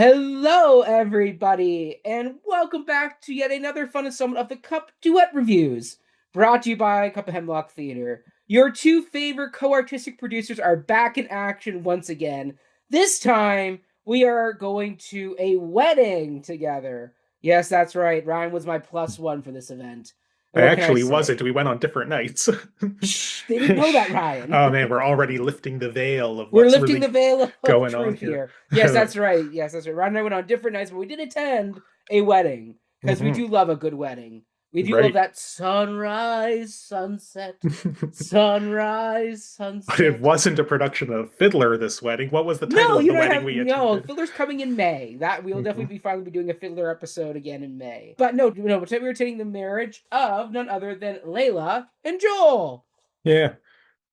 Hello, everybody, and welcome back to yet another fun installment of the Cup Duet Reviews, brought to you by Cup of Hemlock Theatre. Your two favorite co-artistic producers are back in action once again. This time, we are going to a wedding together. Yes, that's right. Ryan was my plus one for this event. I What can I actually say? wasn't. We went on different nights. Shh, they didn't know that, Ryan. Oh man, we're already lifting the veil of We're what's lifting really the veil of going on truth here. here. Yes, that's right. Yes, that's right. Ron and I went on different nights, but we did attend a wedding because we Hmm. do love a good wedding. We do love Right. that sunrise, But it sunset. wasn't a production of Fiddler, this wedding. What was the title No, of you the don't wedding have we no. attended? Fiddler's coming in May. That we'll Hmm. definitely be finally be doing a Fiddler episode again in May. But no. But we were attending the marriage of none other than Layla and Joel. Yeah.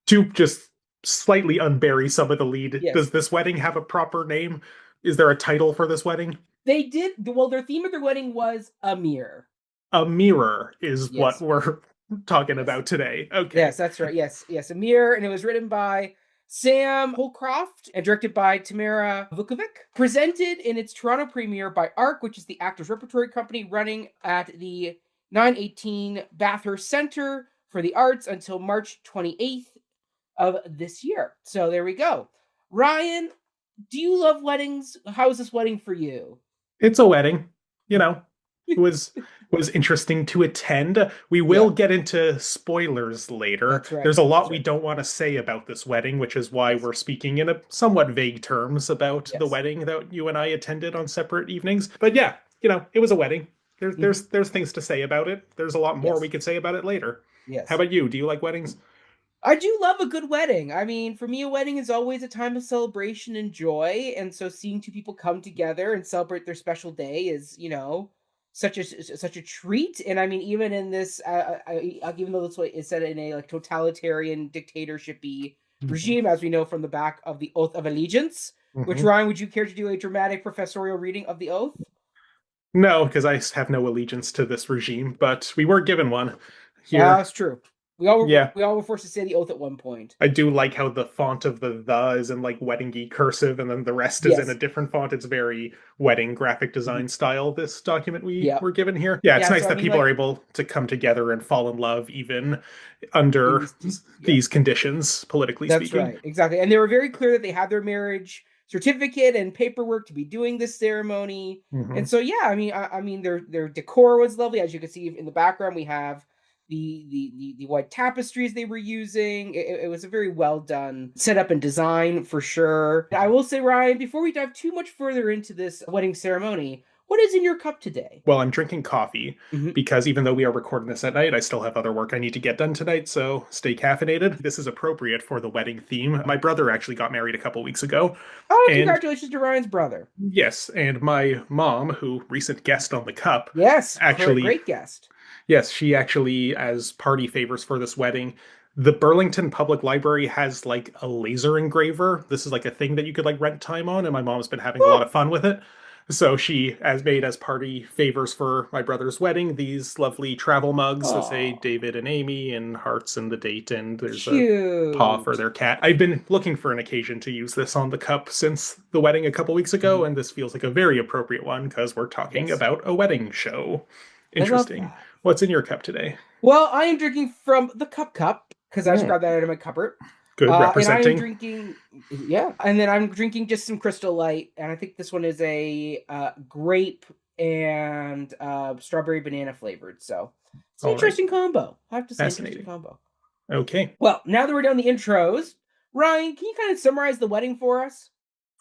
To just slightly unbury some of the lead, Yes, does this wedding have a proper name? Is there a title for this wedding? they did. Well, their theme of their wedding was a mirror. A mirror is what Yes, we're talking yes. about today. Okay. Yes, that's right. Yes, Amir, and it was written by Sam Holcroft and directed by Tamara Vuckovic. Presented in its Toronto premiere by ARC, which is the Actors Repertory Company, running at the 918 Bathurst Center for the Arts until March 28th of this year. So there we go. Ryan, do you love weddings? How is this wedding for you? It's a wedding, you know. It was interesting to attend. We will Yeah, get into spoilers later. that's right. There's a lot That's we right. don't want to say about this wedding, which is why Yes, we're speaking in a somewhat vague terms about the yes. wedding that you and I attended on separate evenings. But yeah, it was a wedding. There's Hmm. there's there's things to say about it. There's a lot more we Yes, could say about it later. How yes. about you? Do you like weddings? I do love a good wedding. I mean, for me, a wedding is always a time of celebration and joy. And so seeing two people come together and celebrate their special day is, such a treat. And I mean, even in this, even though this way is set in a like totalitarian dictatorshipy Hmm. regime, as we know from the back of the Oath of Allegiance, which Hmm. Ryan, would you care to do a dramatic professorial reading of the oath? No, because I have no allegiance to this regime, but we were given one here. That's true. We all were Yeah. we all were forced to say the oath at one point. I do like how the font of the is in like weddingy cursive, and then the rest is in a Yes. different font. It's very wedding graphic Mhm. design style, this document we Yeah. were given here. Yeah, it's Yeah. nice So I that mean, people are like able to come together and fall in love even in under these, yeah. these conditions, politically That's speaking. right, exactly, and they were very clear that they had their marriage certificate and paperwork to be doing this ceremony, and Hmm. so yeah, I mean their decor was lovely. As you can see in the background, we have the white tapestries they were using. It was a very well done setup and design for sure. I will say, Ryan, before we dive too much further into this wedding ceremony, what is in your cup today? Well, I'm drinking coffee Mhm. because even though we are recording this at night, I still have other work I need to get done tonight, so stay caffeinated. This is appropriate for the wedding theme. My brother actually got married a couple weeks ago, Oh, and congratulations to Ryan's brother. yes, and my mom, who recent guest on the cup, Yes, actually, great guest. yes, she actually, as party favors for this wedding, the Burlington Public Library has like a laser engraver. This is like a thing that you could like rent time on, and my mom's been having a lot Woo! of fun with it. So she has made as party favors for my brother's wedding these lovely travel mugs that say Oh, David and Amy and hearts and the date, and there's a paw for cute. their cat. I've been looking for an occasion to use this on the cup since the wedding a couple weeks ago, Mhm. and this feels like a very appropriate one because we're talking Yes, about a wedding show. I love Interesting. that. What's in your cup today? Well, I am drinking from the cup because I just Mm, grabbed that out of my cupboard. good And I am representing. drinking, yeah, and then I'm drinking just some Crystal Light, and I think this one is a grape and strawberry banana flavored. So it's an All right. interesting combo. I have to say, interesting Fascinating. combo. Okay. Well, now that we're done the intros, Ryan, can you kind of summarize the wedding for us?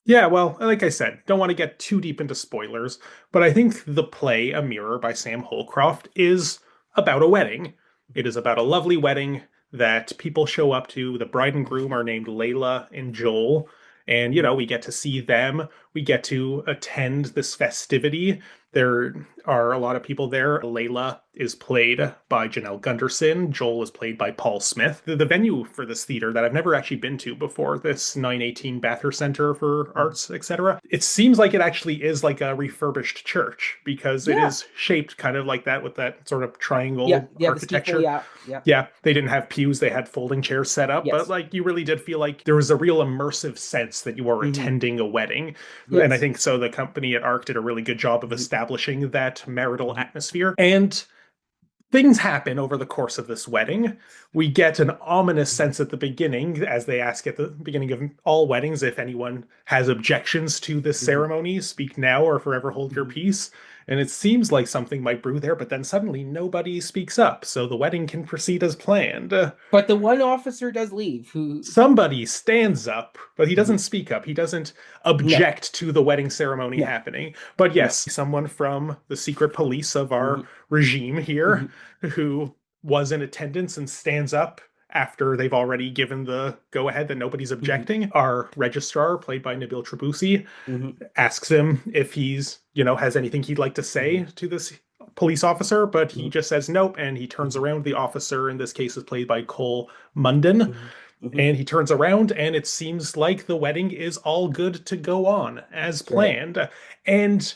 Yeah, well, like I said, don't want to get too deep into spoilers, but I think the play A Mirror by Sam Holcroft is about a wedding. It is about a lovely wedding that people show up to. The bride and groom are named Layla and Joel. And, we get to see them. We get to attend this festivity. There are a lot of people there. Layla is played by Janelle Gunderson. Joel is played by Paul Smith. The venue for this theater that I've never actually been to before, this 918 Bathurst Center for Arts, etc. It seems like it actually is like a refurbished church because it is shaped kind of like that with that sort of triangle architecture. The steeple, Yeah, they didn't have pews, they had folding chairs set up, but like you really did feel like there was a real immersive sense that you were attending a wedding. And I think so the company at ARC did a really good job of establishing that marital atmosphere. And things happen over the course of this wedding. We get an ominous sense at the beginning, as they ask at the beginning of all weddings, if anyone has objections to this ceremony, speak now or forever hold your peace. And it seems like something might brew there, but then suddenly nobody speaks up, so the wedding can proceed as planned. But the one officer does leave. Somebody stands up, but he doesn't speak up. He doesn't object to the wedding ceremony happening. But yes, someone from the secret police of our regime here who was in attendance and stands up after they've already given the go-ahead that nobody's objecting. Our registrar, played by Nabil Trabousi, asks him if he's, has anything he'd like to say to this police officer, but he just says nope, and he turns around. The officer, in this case, is played by Cole Munden, and he turns around, and it seems like the wedding is all good to go on as planned. And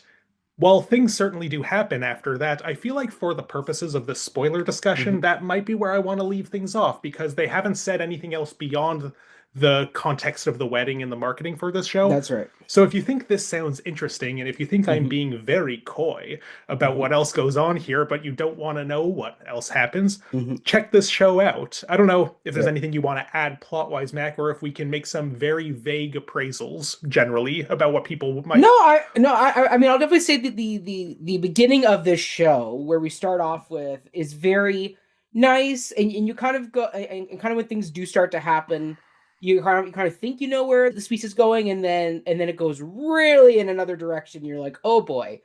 while things certainly do happen after that, I feel like for the purposes of this spoiler discussion, that might be where I want to leave things off, because they haven't said anything else beyond the context of the wedding and the marketing for this show. That's right. So if you think this sounds interesting, and if you think I'm being very coy about what else goes on here, but you don't want to know what else happens, check this show out. I don't know if there's anything you want to add plot-wise, Mac, or if we can make some very vague appraisals generally about what people might... I mean, I'll definitely say that the beginning of this show, where we start off with, is very nice, and you kind of go, and kind of when things do start to happen, you kind of think you know where this piece is going, and then it goes really in another direction. You're like, oh boy.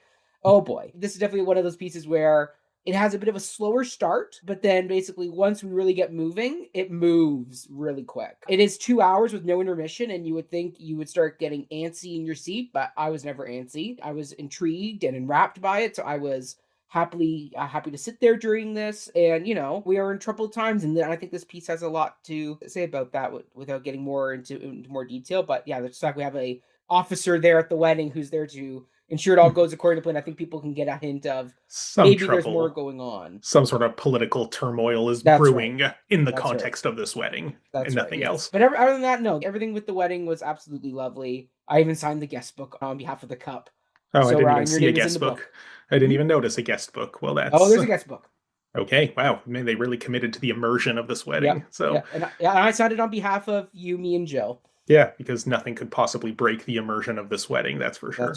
This is definitely one of those pieces where it has a bit of a slower start, but then basically once we really get moving, it moves really quick. It is 2 hours with no intermission, and you would think you would start getting antsy in your seat, but I was never antsy. I was intrigued and enwrapped by it, so I was happy to sit there during this. And we are in troubled times, and I think this piece has a lot to say about that without getting more into more detail. But yeah, it's like we have a officer there at the wedding who's there to ensure it all goes according to plan. I think people can get a hint of maybe there's more going on. Some sort of political turmoil is brewing in the context of this wedding, and nothing else. But other than that, no, everything with the wedding was absolutely lovely. I even signed the guest book on behalf of the Cup. Oh, so, I didn't even see a guest book. I didn't even notice a guest book. Well, that's... Oh, there's a guest book. Okay, wow. I mean, they really committed to the immersion of this wedding. And I signed it on behalf of you, me, and Joe. Yeah, because nothing could possibly break the immersion of this wedding, that's for sure.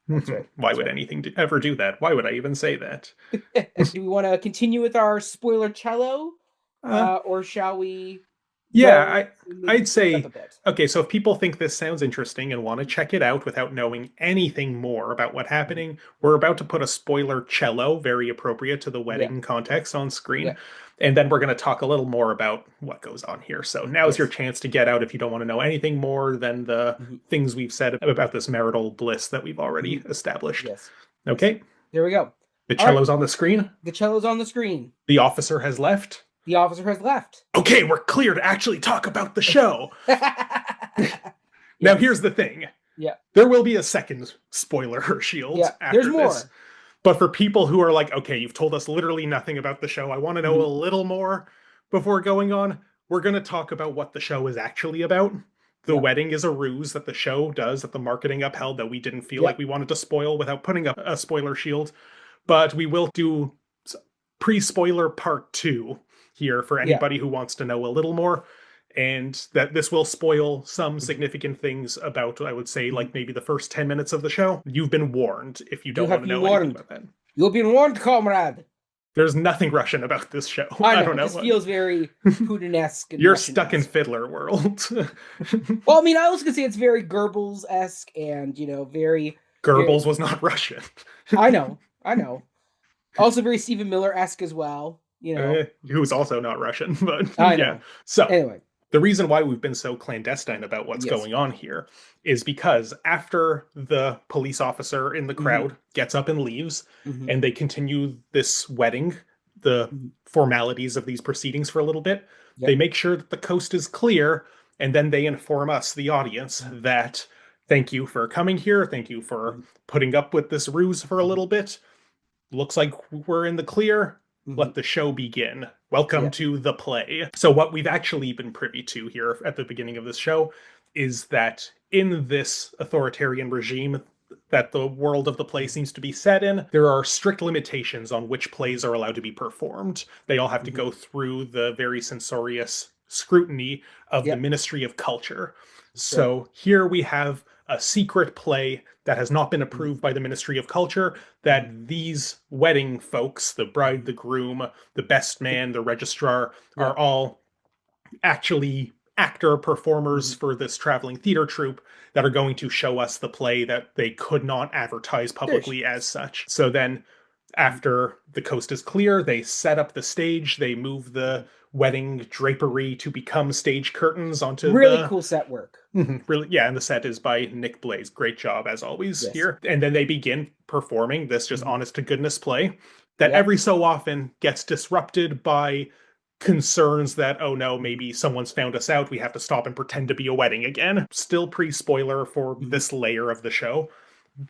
That's right. Why would anything ever do that? Why would I even say that? Do we want to continue with our spoiler cello? Or shall we... Yeah, I'd say, okay, so if people think this sounds interesting and want to check it out without knowing anything more about what's happening, we're about to put a spoiler cello, very appropriate to the wedding context, on screen. And then we're going to talk a little more about what goes on here. So now's your chance to get out if you don't want to know anything more than the things we've said about this marital bliss that we've already established. Yes. Okay. Here we go. The cello's on the screen. The cello's on the screen. The officer has left. The officer has left. Okay, we're clear to actually talk about the show. Now, here's the thing. Yeah. There will be a second spoiler shield after there's more. this. But for people who are like, okay, you've told us literally nothing about the show, I want to know a little more before going on, we're going to talk about what the show is actually about. The wedding is a ruse that the show does, that the marketing upheld, that we didn't feel like we wanted to spoil without putting up a spoiler shield. But we will do pre-spoiler part 2 here for anybody who wants to know a little more, and that this will spoil some significant things about, I would say, like maybe the first 10 minutes of the show. You've been warned if you don't want to know anything about that. You've been warned, comrade. There's nothing Russian about this show. I don't know. It just feels very Putin-esque. You're stuck in Fiddler world. Well, I mean, I was going to say it's very Goebbels-esque and, very... Goebbels was not Russian. I know. Also very Stephen Miller-esque as well. Who's also not Russian, but yeah. So anyway, the reason why we've been so clandestine about what's going on here is because after the police officer in the crowd gets up and leaves, and they continue this wedding the Mhm. formalities of these proceedings for a little bit. They Yep. make sure that the coast is clear, and then they inform us, the audience, Mhm. that thank you for coming here. Thank you for Mhm. putting up with this ruse for a Mhm. little bit. Looks like we're in the clear. Mhm. Let the show begin. Welcome Yeah. to the play. So, what we've actually been privy to here at the beginning of this show is that in this authoritarian regime that the world of the play Mhm. seems to be set in, there are strict limitations on which plays are allowed to be performed. They all have to Mhm. go through the very censorious scrutiny of the Yep. Ministry of Culture. Right. So, here we have a secret play that has not been Mhm. approved by the Ministry of Culture, Mhm. that these wedding folks, the bride, Mhm. the groom, the best The- man, the registrar, are Yep. all actually actor performers Mhm. for this traveling theater troupe that are going to show us the play that they could not advertise There's. publicly as such. So then, Mhm. after the coast is clear, they set up the stage, they move the Mhm. wedding drapery to become stage curtains onto Really the. cool set work. Really, yeah, and the set is by Nick Blaze. Great job as always Yes. here. And then they begin performing this just Mhm. honest to goodness play that Yep. every so often gets disrupted by concerns that, oh no, Mhm. maybe someone's found us out. We have to stop and pretend to be a wedding again. Still pre spoiler for Mhm. this layer of the show.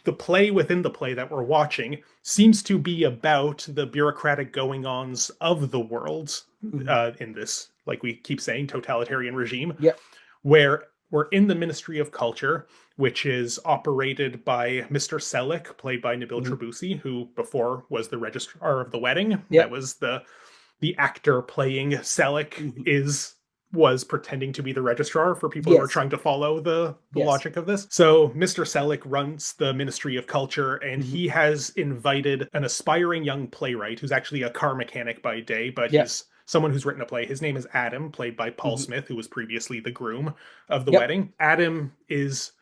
The play within the play that we're watching seems to be about the bureaucratic going ons of the world Mhm. in this, like we keep saying, totalitarian regime Yep. where we're in the Ministry of Culture, which is operated by Mr. Selick, played by Nabil Mhm. Trabusi, who before was the registrar of the wedding. That Yep. was the actor playing Selick Mhm. is was pretending to be the registrar for people who are Yes. trying to follow the Yes. logic of this. So Mr. Selick runs the Ministry of Culture, and Mhm. he has invited an aspiring young playwright who's actually a car mechanic by day, but Yep. he's someone who's written a play. His name is Adam, played by Paul Mhm. Smith, who was previously the groom of the Yep. wedding. Adam is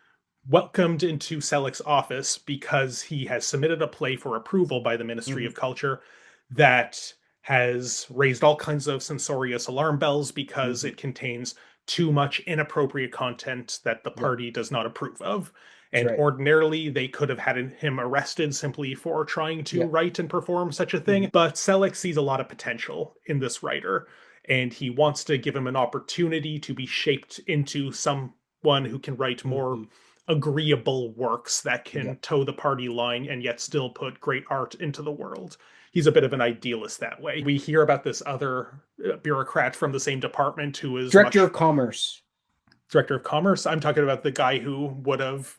welcomed into Selick's office because he has submitted a play for approval by the Ministry Mhm. of Culture that has raised all kinds of censorious alarm bells because Mhm. it contains too much inappropriate content that the Yep. party does not approve of. That's And right. ordinarily, they could have had him arrested simply for trying to Yep. write and perform such a thing. Mhm. But Selick sees a lot of potential in this writer, and he wants to give him an opportunity to be shaped into someone who can write more Mhm. agreeable works that can Yep. toe the party line and yet still put great art into the world. He's a bit of an idealist that way. We hear about this other bureaucrat from the same department who is Director much of Commerce. director of commerce. I'm talking about the guy who would have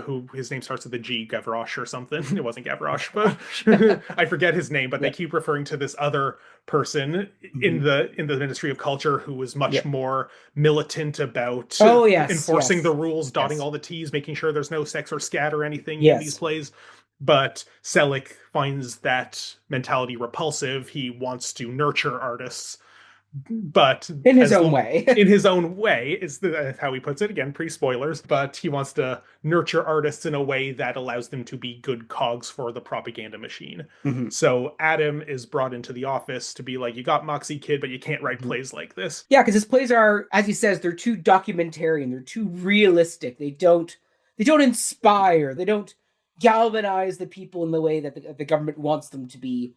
who his name starts with a G, Gavroche or something. It wasn't Gavroche, but I forget his name. But they Yep. keep referring to this other person Mhm. in the Ministry of Culture who was much Yep. more militant about Oh yes. enforcing the Yes. rules, dotting Yes. all the T's, making sure there's no sex or scat or anything in these Yes. plays. But Selick finds that mentality repulsive. He wants to nurture artists but In his as own way. in his own way is how he puts it again pre-spoilers, but he wants to nurture artists in a way that allows them to be good cogs for the propaganda machine. Mhm. So Adam is brought into the office to be like, you got Moxie kid, but you can't write Mhm. plays like this. Yeah, because his plays are, as he says, they're too documentarian. They're too realistic. They don't inspire. They don't galvanize the people in the way that the government wants them to be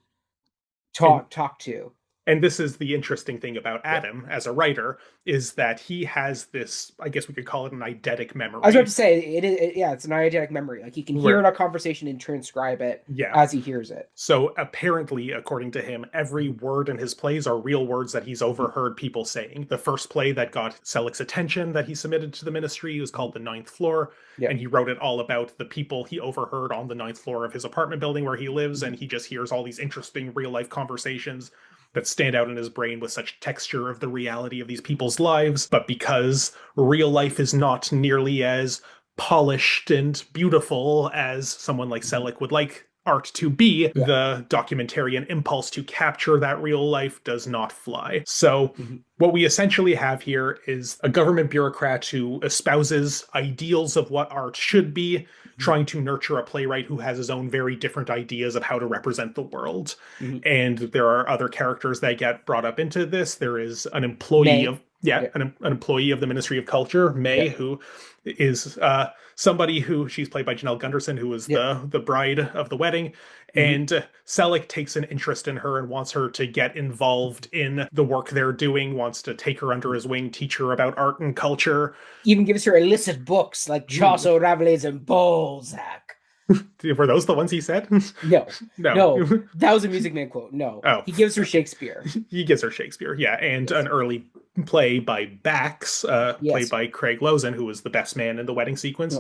and talked to. and this is the interesting thing about Yeah. Adam as a writer is that he has this, I guess we could call it an eidetic I was about memory, to say yeah, it's an eidetic memory. Like he can hear where in a conversation and transcribe it yeah. as he hears it. So apparently, according to him, every word in his plays are real words that he's Mhm. overheard people saying. The first play that got Selick's attention that he submitted to the ministry was Mhm. called The Ninth Floor, Yeah. and he wrote it all about the people he overheard on the ninth floor of his apartment building where he lives, Mhm. and he just hears all these interesting real life conversations that stand out in his brain with such texture of the reality of these people's lives. But because real life is not nearly as polished and beautiful as someone like Mhm. Selick would like art to be, Yeah. the documentarian impulse to capture that real life does not fly. So, Mhm. what we essentially have here is a government bureaucrat who espouses ideals of what art should be, Mhm. trying to nurture a playwright who has his own very different ideas of how to represent the world. Mhm. And there are other characters that get brought up into this. There is an employee May. of Yeah, Yeah. an employee of the Ministry of Culture, Yeah. May, who is somebody who she's played by Janelle Gunderson, who was Yeah. the bride of the wedding. Hmm. And Selleck takes an interest in her and wants her to get involved in the work they're doing, wants to take her under his wing, teach her about art and culture. Even gives her illicit books like Ooh. Chaucer, Rabelais, and Balzac. Were those the ones he said? No, No. no, that was a Music Man quote. No, Oh, he gives her okay. Shakespeare. He gives her Shakespeare, yeah, and Yes, an early play by Bax, played yes. by Craig Lozan, who was the best man in the wedding sequence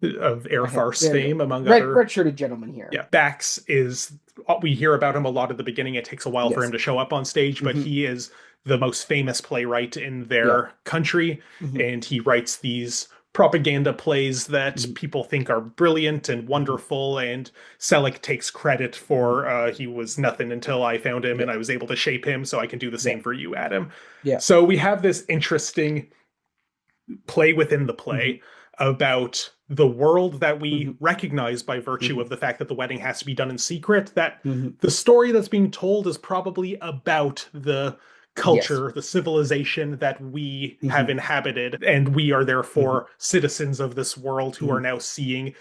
No, of Air Farce there you go. fame, among other. Red shirted gentleman here. Yeah, Bax is. We hear about him a lot at the beginning. It takes a while for him Yes. to show up on stage, but Hmm. he is the most famous playwright in Yeah. their country, Hmm. and he writes these propaganda plays that Hmm. people think are brilliant and Hmm. wonderful. And Selleck takes credit Hmm. for he was nothing until I found him Yeah. and I was able to shape him, so I can do the Yeah. same for you, Adam. Yeah. So we have this interesting play within the Hmm. play about the world that we Hmm. recognize by virtue Hmm. of the fact that the wedding has to be done in secret, that Hmm. the story that's being told is probably about the Yes. culture, the civilization that we have Hmm. inhabited, and we are Hmm. therefore citizens of this world who are Hmm. now seeing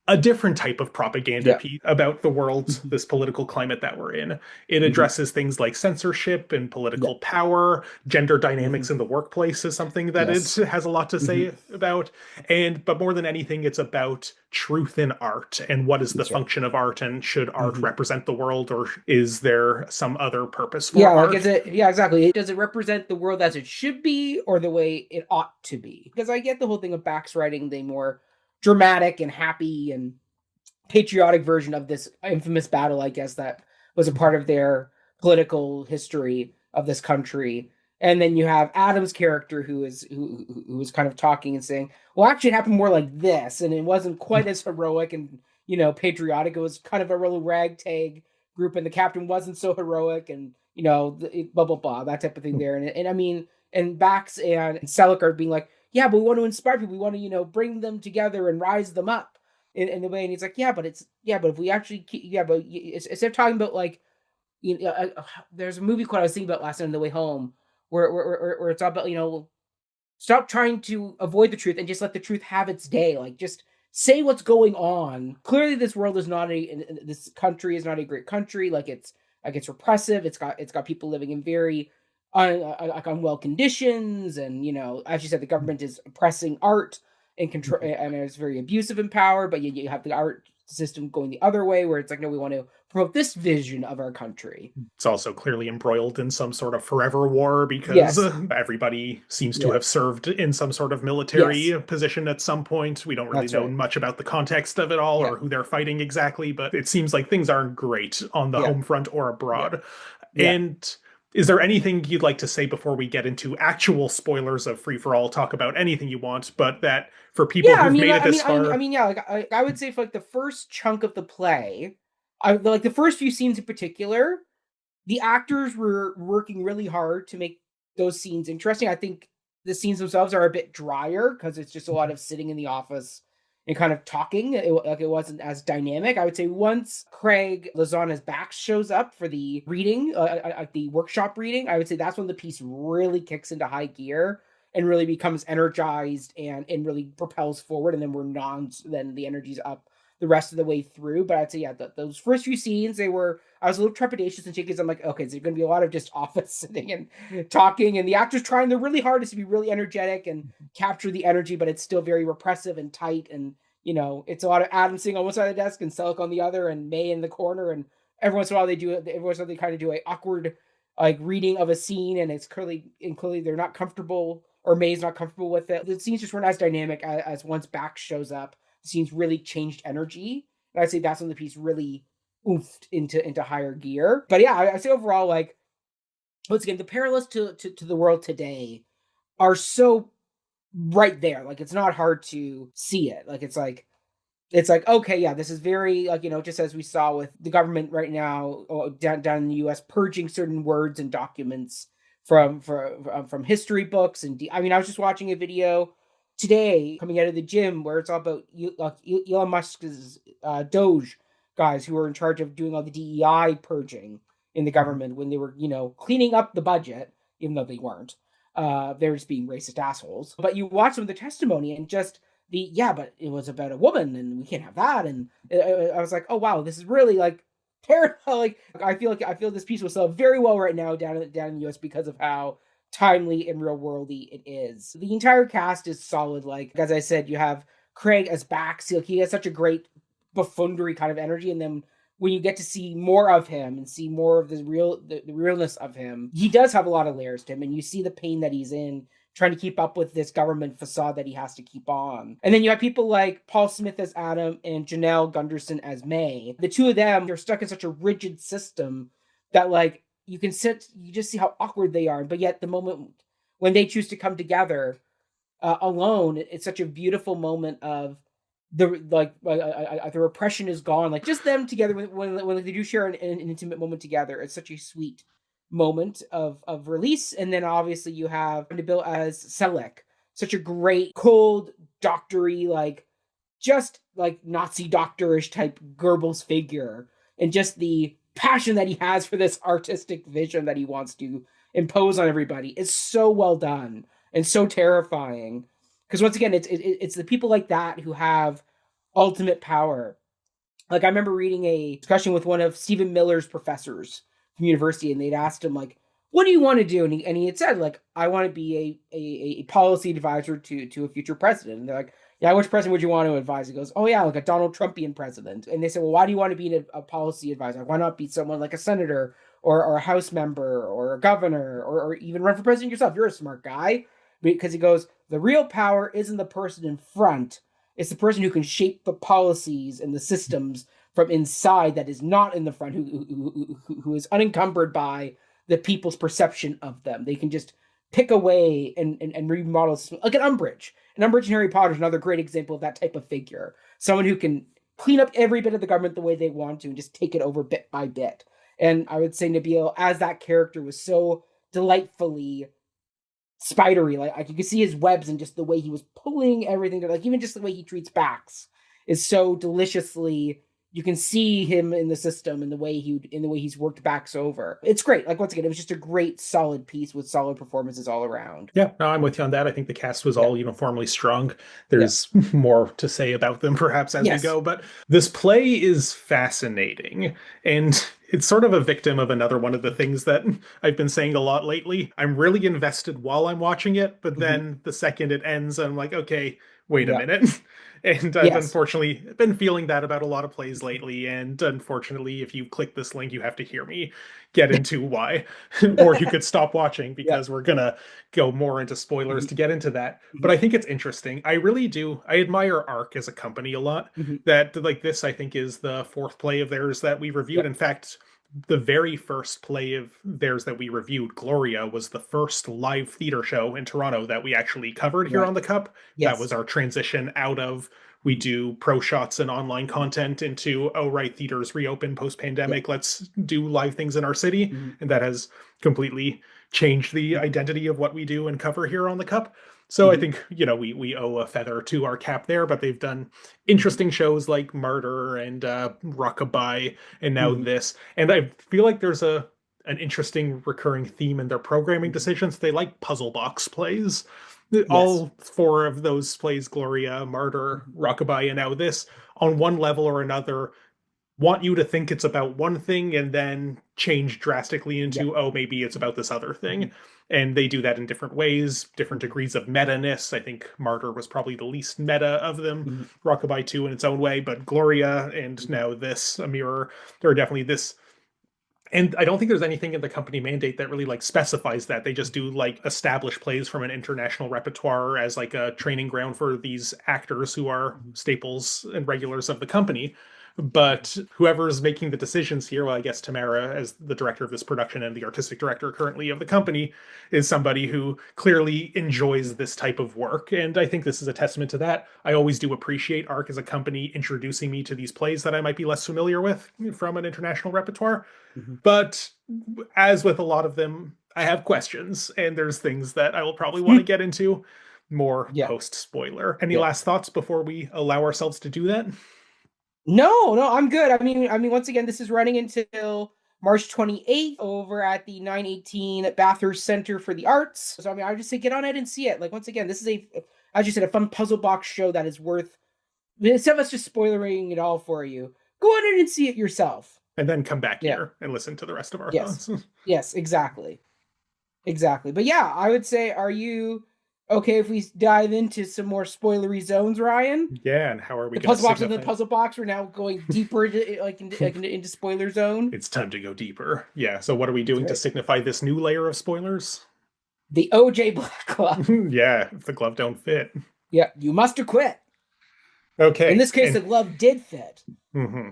a different type of propaganda Yeah. piece about the world, Hmm. this political climate that we're in. It Hmm. addresses things like censorship and Yeah. political power, gender Hmm. dynamics in the workplace is something that it Yes. has a lot to Hmm. say about. And but more than anything, it's about truth in art and what is the That's right. function of art, and should art Hmm. represent the world, or is there some other purpose Yeah, for like art? is it? Yeah, exactly. Does it represent the world as it should be, or the way it ought to be? Because I get the whole thing of Bach's writing the more dramatic and happy and patriotic version of this infamous battle, I guess, that was a part of their political history of this country. And then you have Adam's character who is kind of talking and saying, "Well, actually, it happened more like this, and it wasn't quite as heroic and patriotic. It was kind of a real ragtag group, and the captain wasn't so heroic, and blah blah blah, that type of thing there." And I mean, and Bax and Selleck are being like, "Yeah, but we want to inspire people. We want to bring them together and rise them up." In the way, and he's like, but if we actually instead of talking about like there's a movie quote I was thinking about last night on the way home where it's all about stop trying to avoid the truth and just let the truth have its day, like just say what's going on. Clearly this world is not this country is not a great country, like it's repressive, it's got people living in very like unwell conditions, and as you said, the government is oppressing art and control, and it's very abusive in power, but you have the art system going the other way where it's like, no, we want to promote this vision of our country. It's also clearly embroiled in some sort of forever war because Yes. everybody seems to Yeah. have served in some sort of Yes. military position at some point. We don't really That's know right. much about the context of it all Yeah. or who they're fighting exactly, but it seems like things aren't great on the Yeah. home front or Yeah. abroad. Yeah. And is there anything you'd like to say before we get into actual spoilers of Free for All? Talk about anything you want, but that for people Yeah, I who've mean, made it I mean, this I mean, I far, mean, yeah. Like, I would say for like the first chunk of the play, I like the first few scenes in particular. The actors were working really hard to make those scenes interesting. I think the scenes themselves are a bit drier because it's just a lot of sitting in the office and kind of talking. It wasn't as dynamic. I would say once Craig Lozana's back shows up for the reading, the workshop reading, I would say that's when the piece really kicks into high gear and really becomes energized and really propels forward. And then then the energy's up the rest of the way through. But I'd say, yeah, those first few scenes, I was a little trepidatious and shaky because I'm like, okay, there's going to be a lot of just office sitting and talking, and the actors trying their really hardest to be really energetic and capture the energy, but it's still very repressive and tight. And it's a lot of Adam sitting on one side of the desk and Selleck on the other, and May in the corner. And every once in a while, every once in a while they kind of do a awkward like reading of a scene, and clearly they're not comfortable, or May's not comfortable with it. The scenes just weren't as dynamic as once Bax shows up. The scenes really changed energy, and I'd say that's when the piece really oofed into higher gear. But yeah, I say overall, like, once again, the parallels to the world today are so right there. Like, it's not hard to see it. Like, it's like, okay, yeah, this is very like, just as we saw with the government right now, down in the U.S. purging certain words and documents from history books. And I mean, I was just watching a video today coming out of the gym where it's all about Elon Musk's Doge guys who were in charge of doing all the DEI purging in the government when they were cleaning up the budget, even though they weren't. They're just being racist assholes. But you watch some of the testimony and just but it was about a woman and we can't have that. And I was like, oh wow, this is really like terrible. I feel this piece will sell very well right now down in the US because of how timely and real worldy it is. The entire cast is solid. Like as I said, you have Craig as Bax. He has such a great buffoondery kind of energy, and then when you get to see more of him and see more of the realness of him, he does have a lot of layers to him, and you see the pain that he's in trying to keep up with this government facade that he has to keep on. And then you have people like Paul Smith as Adam and Janelle Gunderson as May. The two of them, they're stuck in such a rigid system that like you just see how awkward they are. But yet the moment when they choose to come together alone, it's such a beautiful moment of the repression is gone. Like just them together when they do share an intimate moment together, it's such a sweet moment of release. And then obviously you have Nabil as Selek, such a great cold doctory, like just like Nazi doctorish type Goebbels figure, and just the passion that he has for this artistic vision that he wants to impose on everybody is so well done and so terrifying. Because once again, it's the people like that who have ultimate power. Like I remember reading a discussion with one of Stephen Miller's professors from university, and they'd asked him like, "What do you want to do?" And he had said like, "I want to be a policy advisor to a future president." And they're like, "Yeah, which president would you want to advise?" He goes, "Oh yeah, like a Donald Trumpian president." And they said, "Well, why do you want to be a policy advisor? Why not be someone like a senator or a House member or a governor or even run for president yourself? You're a smart guy." Because he goes, the real power isn't the person in front. It's the person who can shape the policies and the systems from inside that is not in the front, who is unencumbered by the people's perception of them. They can just pick away and remodel, like an Umbridge. An Umbridge in Harry Potter is another great example of that type of figure. Someone who can clean up every bit of the government the way they want to and just take it over bit by bit. And I would say Nabil, as that character, was so delightfully spidery. Like you could see his webs and just the way he was pulling everything to, like even just the way he treats Bax is so deliciously, you can see him in the system and the way he's worked Bax over. It's great. Like once again, it was just a great solid piece with solid performances all around. Yeah, no, I'm with you on that. I think the cast was all uniformly strong. Yeah. There's more to say about them perhaps as we Yes. go, but this play is fascinating. And it's sort of a victim of another one of the things that I've been saying a lot lately. I'm really invested while I'm watching it, but then the second it ends, I'm like, okay, wait a minute. And I've unfortunately been feeling that about a lot of plays lately. And unfortunately, if you click this link, you have to hear me get into why. Or you could stop watching because we're going to go more into spoilers to get into that. But I think it's interesting. I really do. I admire ARC as a company a lot. That, like this, I think is the fourth play of theirs that we reviewed. In fact, the very first play of theirs that we reviewed, Gloria, was the first live theater show in Toronto that we actually covered here on the Cup. That was our transition out of, we do pro shots and online content, into, oh, right, theaters reopen post-pandemic. Let's do live things in our city. And that has completely changed the identity of what we do and cover here on the Cup. So I think, we owe a feather to our cap there, but they've done interesting shows like Murder and Rockabye and now this. And I feel like there's an interesting recurring theme in their programming decisions. They like puzzle box plays. All four of those plays, Gloria, Murder, Rockabye, and now this, on one level or another, want you to think it's about one thing and then change drastically into, oh, maybe it's about this other thing. And they do that in different ways, different degrees of meta-ness. I think Martyr was probably the least meta of them. Rockabye too in its own way, but Gloria and now this, A Mirror, there are definitely this. And I don't think there's anything in the company mandate that really like specifies that. They just do like established plays from an international repertoire as like a training ground for these actors who are staples and regulars of the company. But whoever's making the decisions here, well, I guess Tamara, as the director of this production and the artistic director currently of the company, is somebody who clearly enjoys this type of work. And I think this is a testament to that. I always do appreciate ARC as a company introducing me to these plays that I might be less familiar with from an international repertoire. But as with a lot of them, I have questions, and there's things that I will probably want to get into more post-spoiler. Any last thoughts before we allow ourselves to do that? No, I'm good. I mean, once again, this is running until March 28th over at the 918 Bathurst Center for the Arts. So, I mean, I would just say get on it and see it. Like, once again, this is as you said, a fun puzzle box show that is worth, instead of us just spoilering it all for you, go on in and see it yourself. And then come back here and listen to the rest of our thoughts. Yes, exactly. Exactly. But yeah, I would say, are you okay if we dive into some more spoilery zones, Ryan? Yeah, and how are we the puzzle box and the puzzle box? We're now going deeper into spoiler zone. It's time to go deeper. Yeah, so what are we doing to signify this new layer of spoilers? The OJ Black glove. Yeah, if the glove don't fit. Yeah, you must acquit. Okay. In this case, the glove did fit. Mm-hmm.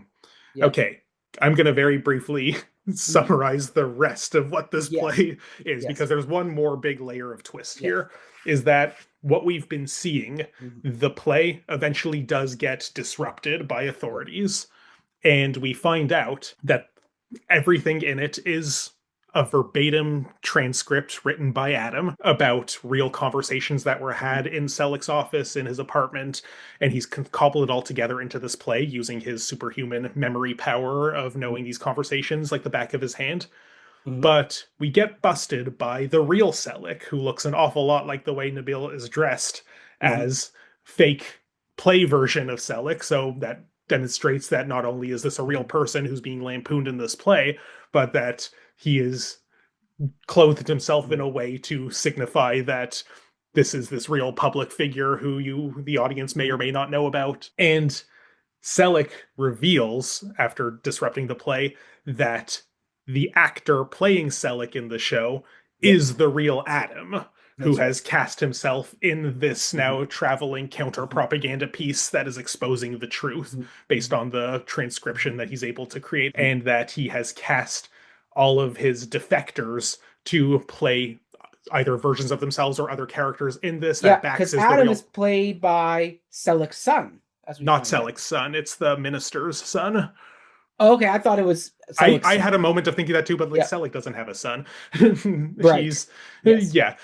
Yep. Okay, I'm going to very briefly summarize the rest of what this play is, because there's one more big layer of twist here, is that what we've been seeing, the play eventually does get disrupted by authorities, and we find out that everything in it is a verbatim transcript written by Adam about real conversations that were had in Selleck's office, in his apartment, and he's cobbled it all together into this play using his superhuman memory power of knowing these conversations like the back of his hand. But we get busted by the real Selleck, who looks an awful lot like the way Nabil is dressed, as fake play version of Selleck, so that demonstrates that not only is this a real person who's being lampooned in this play, but that he is clothed himself in a way to signify that this is this real public figure who the audience may or may not know about. And Selleck reveals, after disrupting the play, that the actor playing Selleck in the show is the real Adam, who has cast himself in this now traveling counter-propaganda piece that is exposing the truth based on the transcription that he's able to create, and that he has cast all of his defectors to play either versions of themselves or other characters in this. Because Adam is played by Selleck's son. Not Selleck's son, it's the minister's son. Oh, okay, I thought it was I had a moment of thinking that too, but Selleck doesn't have a son. Right.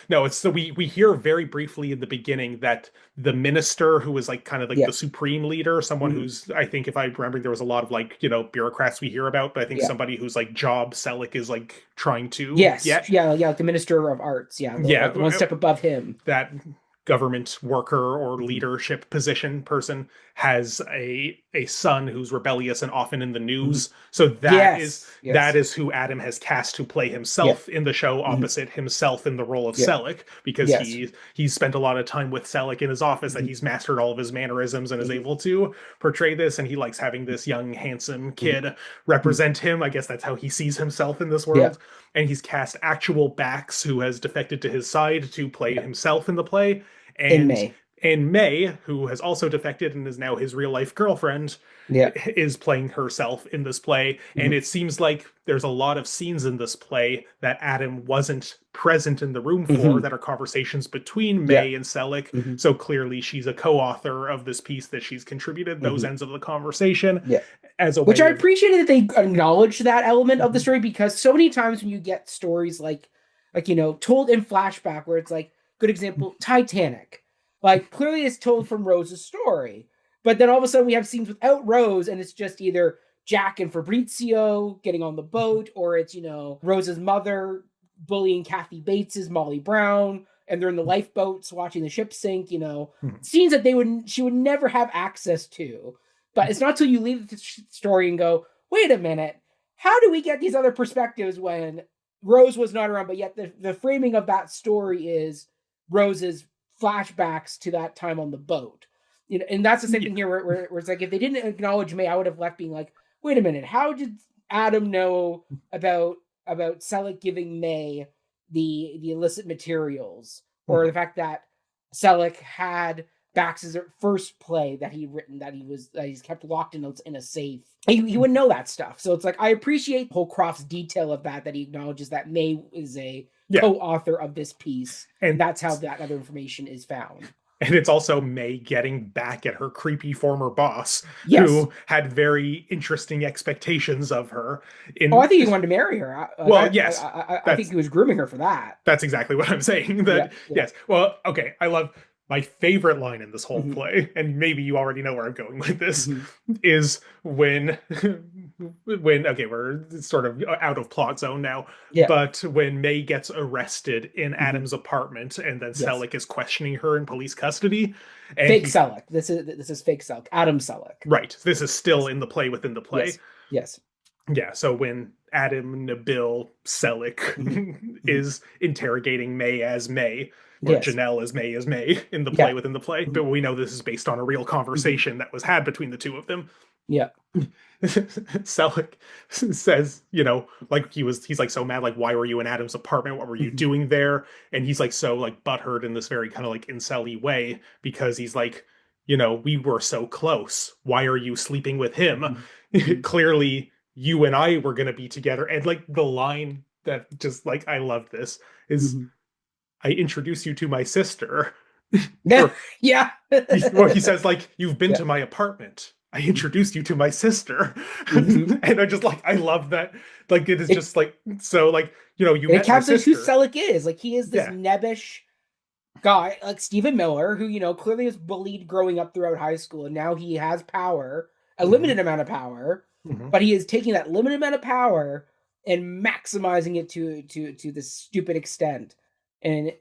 No, it's so we hear very briefly in the beginning that the minister, who is like kind of like the supreme leader, someone who's, I think if I remember, there was a lot of like, bureaucrats we hear about, but I think somebody who's like job Selleck is like trying to the minister of arts, the one step above him, that government worker or leadership position person has a son who's rebellious and often in the news. So that is who Adam has cast to play himself in the show, opposite himself in the role of Selleck, because he's spent a lot of time with Selleck in his office, that he's mastered all of his mannerisms and is able to portray this, and he likes having this young handsome kid represent him. I guess that's how he sees himself in this world. And he's cast actual Bax, who has defected to his side, to play himself in the play. And May, who has also defected and is now his real life girlfriend, is playing herself in this play. And it seems like there's a lot of scenes in this play that Adam wasn't present in the room for, that are conversations between May and Selleck. So clearly she's a co-author of this piece, that she's contributed those ends of the conversation. Which I appreciated that they acknowledged that element of the story, because so many times when you get stories like told in flashback, where it's like, good example, Titanic. Like, clearly it's told from Rose's story. But then all of a sudden we have scenes without Rose, and it's just either Jack and Fabrizio getting on the boat, or it's, Rose's mother bullying Kathy Bates's Molly Brown, and they're in the lifeboats watching the ship sink, scenes that she would never have access to. But it's not until you leave the story and go, wait a minute, how do we get these other perspectives when Rose was not around, but yet the framing of that story is Rose's flashbacks to that time on the boat. And that's the same thing here, where it's like, if they didn't acknowledge May, I would have left being like, wait a minute, how did Adam know about Selleck giving May the illicit materials, or the fact that Selleck had Bax's first play that he'd written, that he's kept locked in a safe. He wouldn't know that stuff. So it's like, I appreciate Holcroft's detail of that he acknowledges that May is a co-author of this piece, and that's how that other information is found. And it's also May getting back at her creepy former boss, who had very interesting expectations of her. I think he wanted to marry her. I think he was grooming her for that. That's exactly what I'm saying. Yes. Well, okay. I love my favorite line in this whole Hmm. play, and maybe you already know where I'm going with this, Hmm. is when okay, we're sort of out of plot zone now, Yeah. but when May gets arrested in Hmm. Adam's apartment and then Yes. Selleck is questioning her in police custody, and Fake he Selleck. This is fake Selleck. Adam Selleck. right, this is still Yes. in the play within the play. Yes. Yes. Yeah, so when Adam Nabil Hmm. Selleck Hmm. is interrogating May as May, or Yes. Janelle as May in the play Yeah. within the play, Hmm. but we know this is based on a real Hmm. conversation that was had between the two of them. Yeah. Selleck says, like he's like so mad, like, why were you in Adam's apartment? What were you Hmm. doing there? And he's like so like butthurt in this very kind of like incel-y way because he's like, we were so close. Why are you sleeping with him? Hmm. Hmm. Clearly, you and I were gonna be together. And like the line that just like I love this is, Hmm. I introduce you to my sister. Yeah. Or Yeah. well, he says like, you've been Yeah. to my apartment. I introduced you to my sister. Hmm. And I love that. Like it is It just like, so like, you it met my encapsulates who sister. Selleck is. Like he is this Yeah. nebbish guy, like Stephen Miller, who clearly was bullied growing up throughout high school, and now he has power, a Hmm. limited amount of power, Hmm. but he is taking that limited amount of power and maximizing it to this stupid extent. And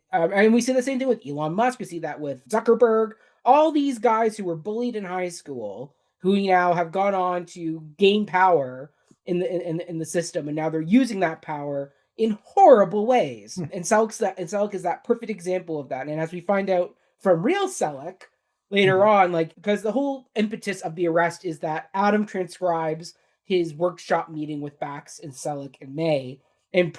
we see the same thing with Elon Musk. We see that with Zuckerberg. All these guys who were bullied in high school, who now have gone on to gain power in the system, and now they're using that power in horrible ways. And Selleck is that perfect example of that. And as we find out from real Selleck later Hmm. on, like because the whole impetus of the arrest is that Adam transcribes his workshop meeting with Bax and Selleck and May and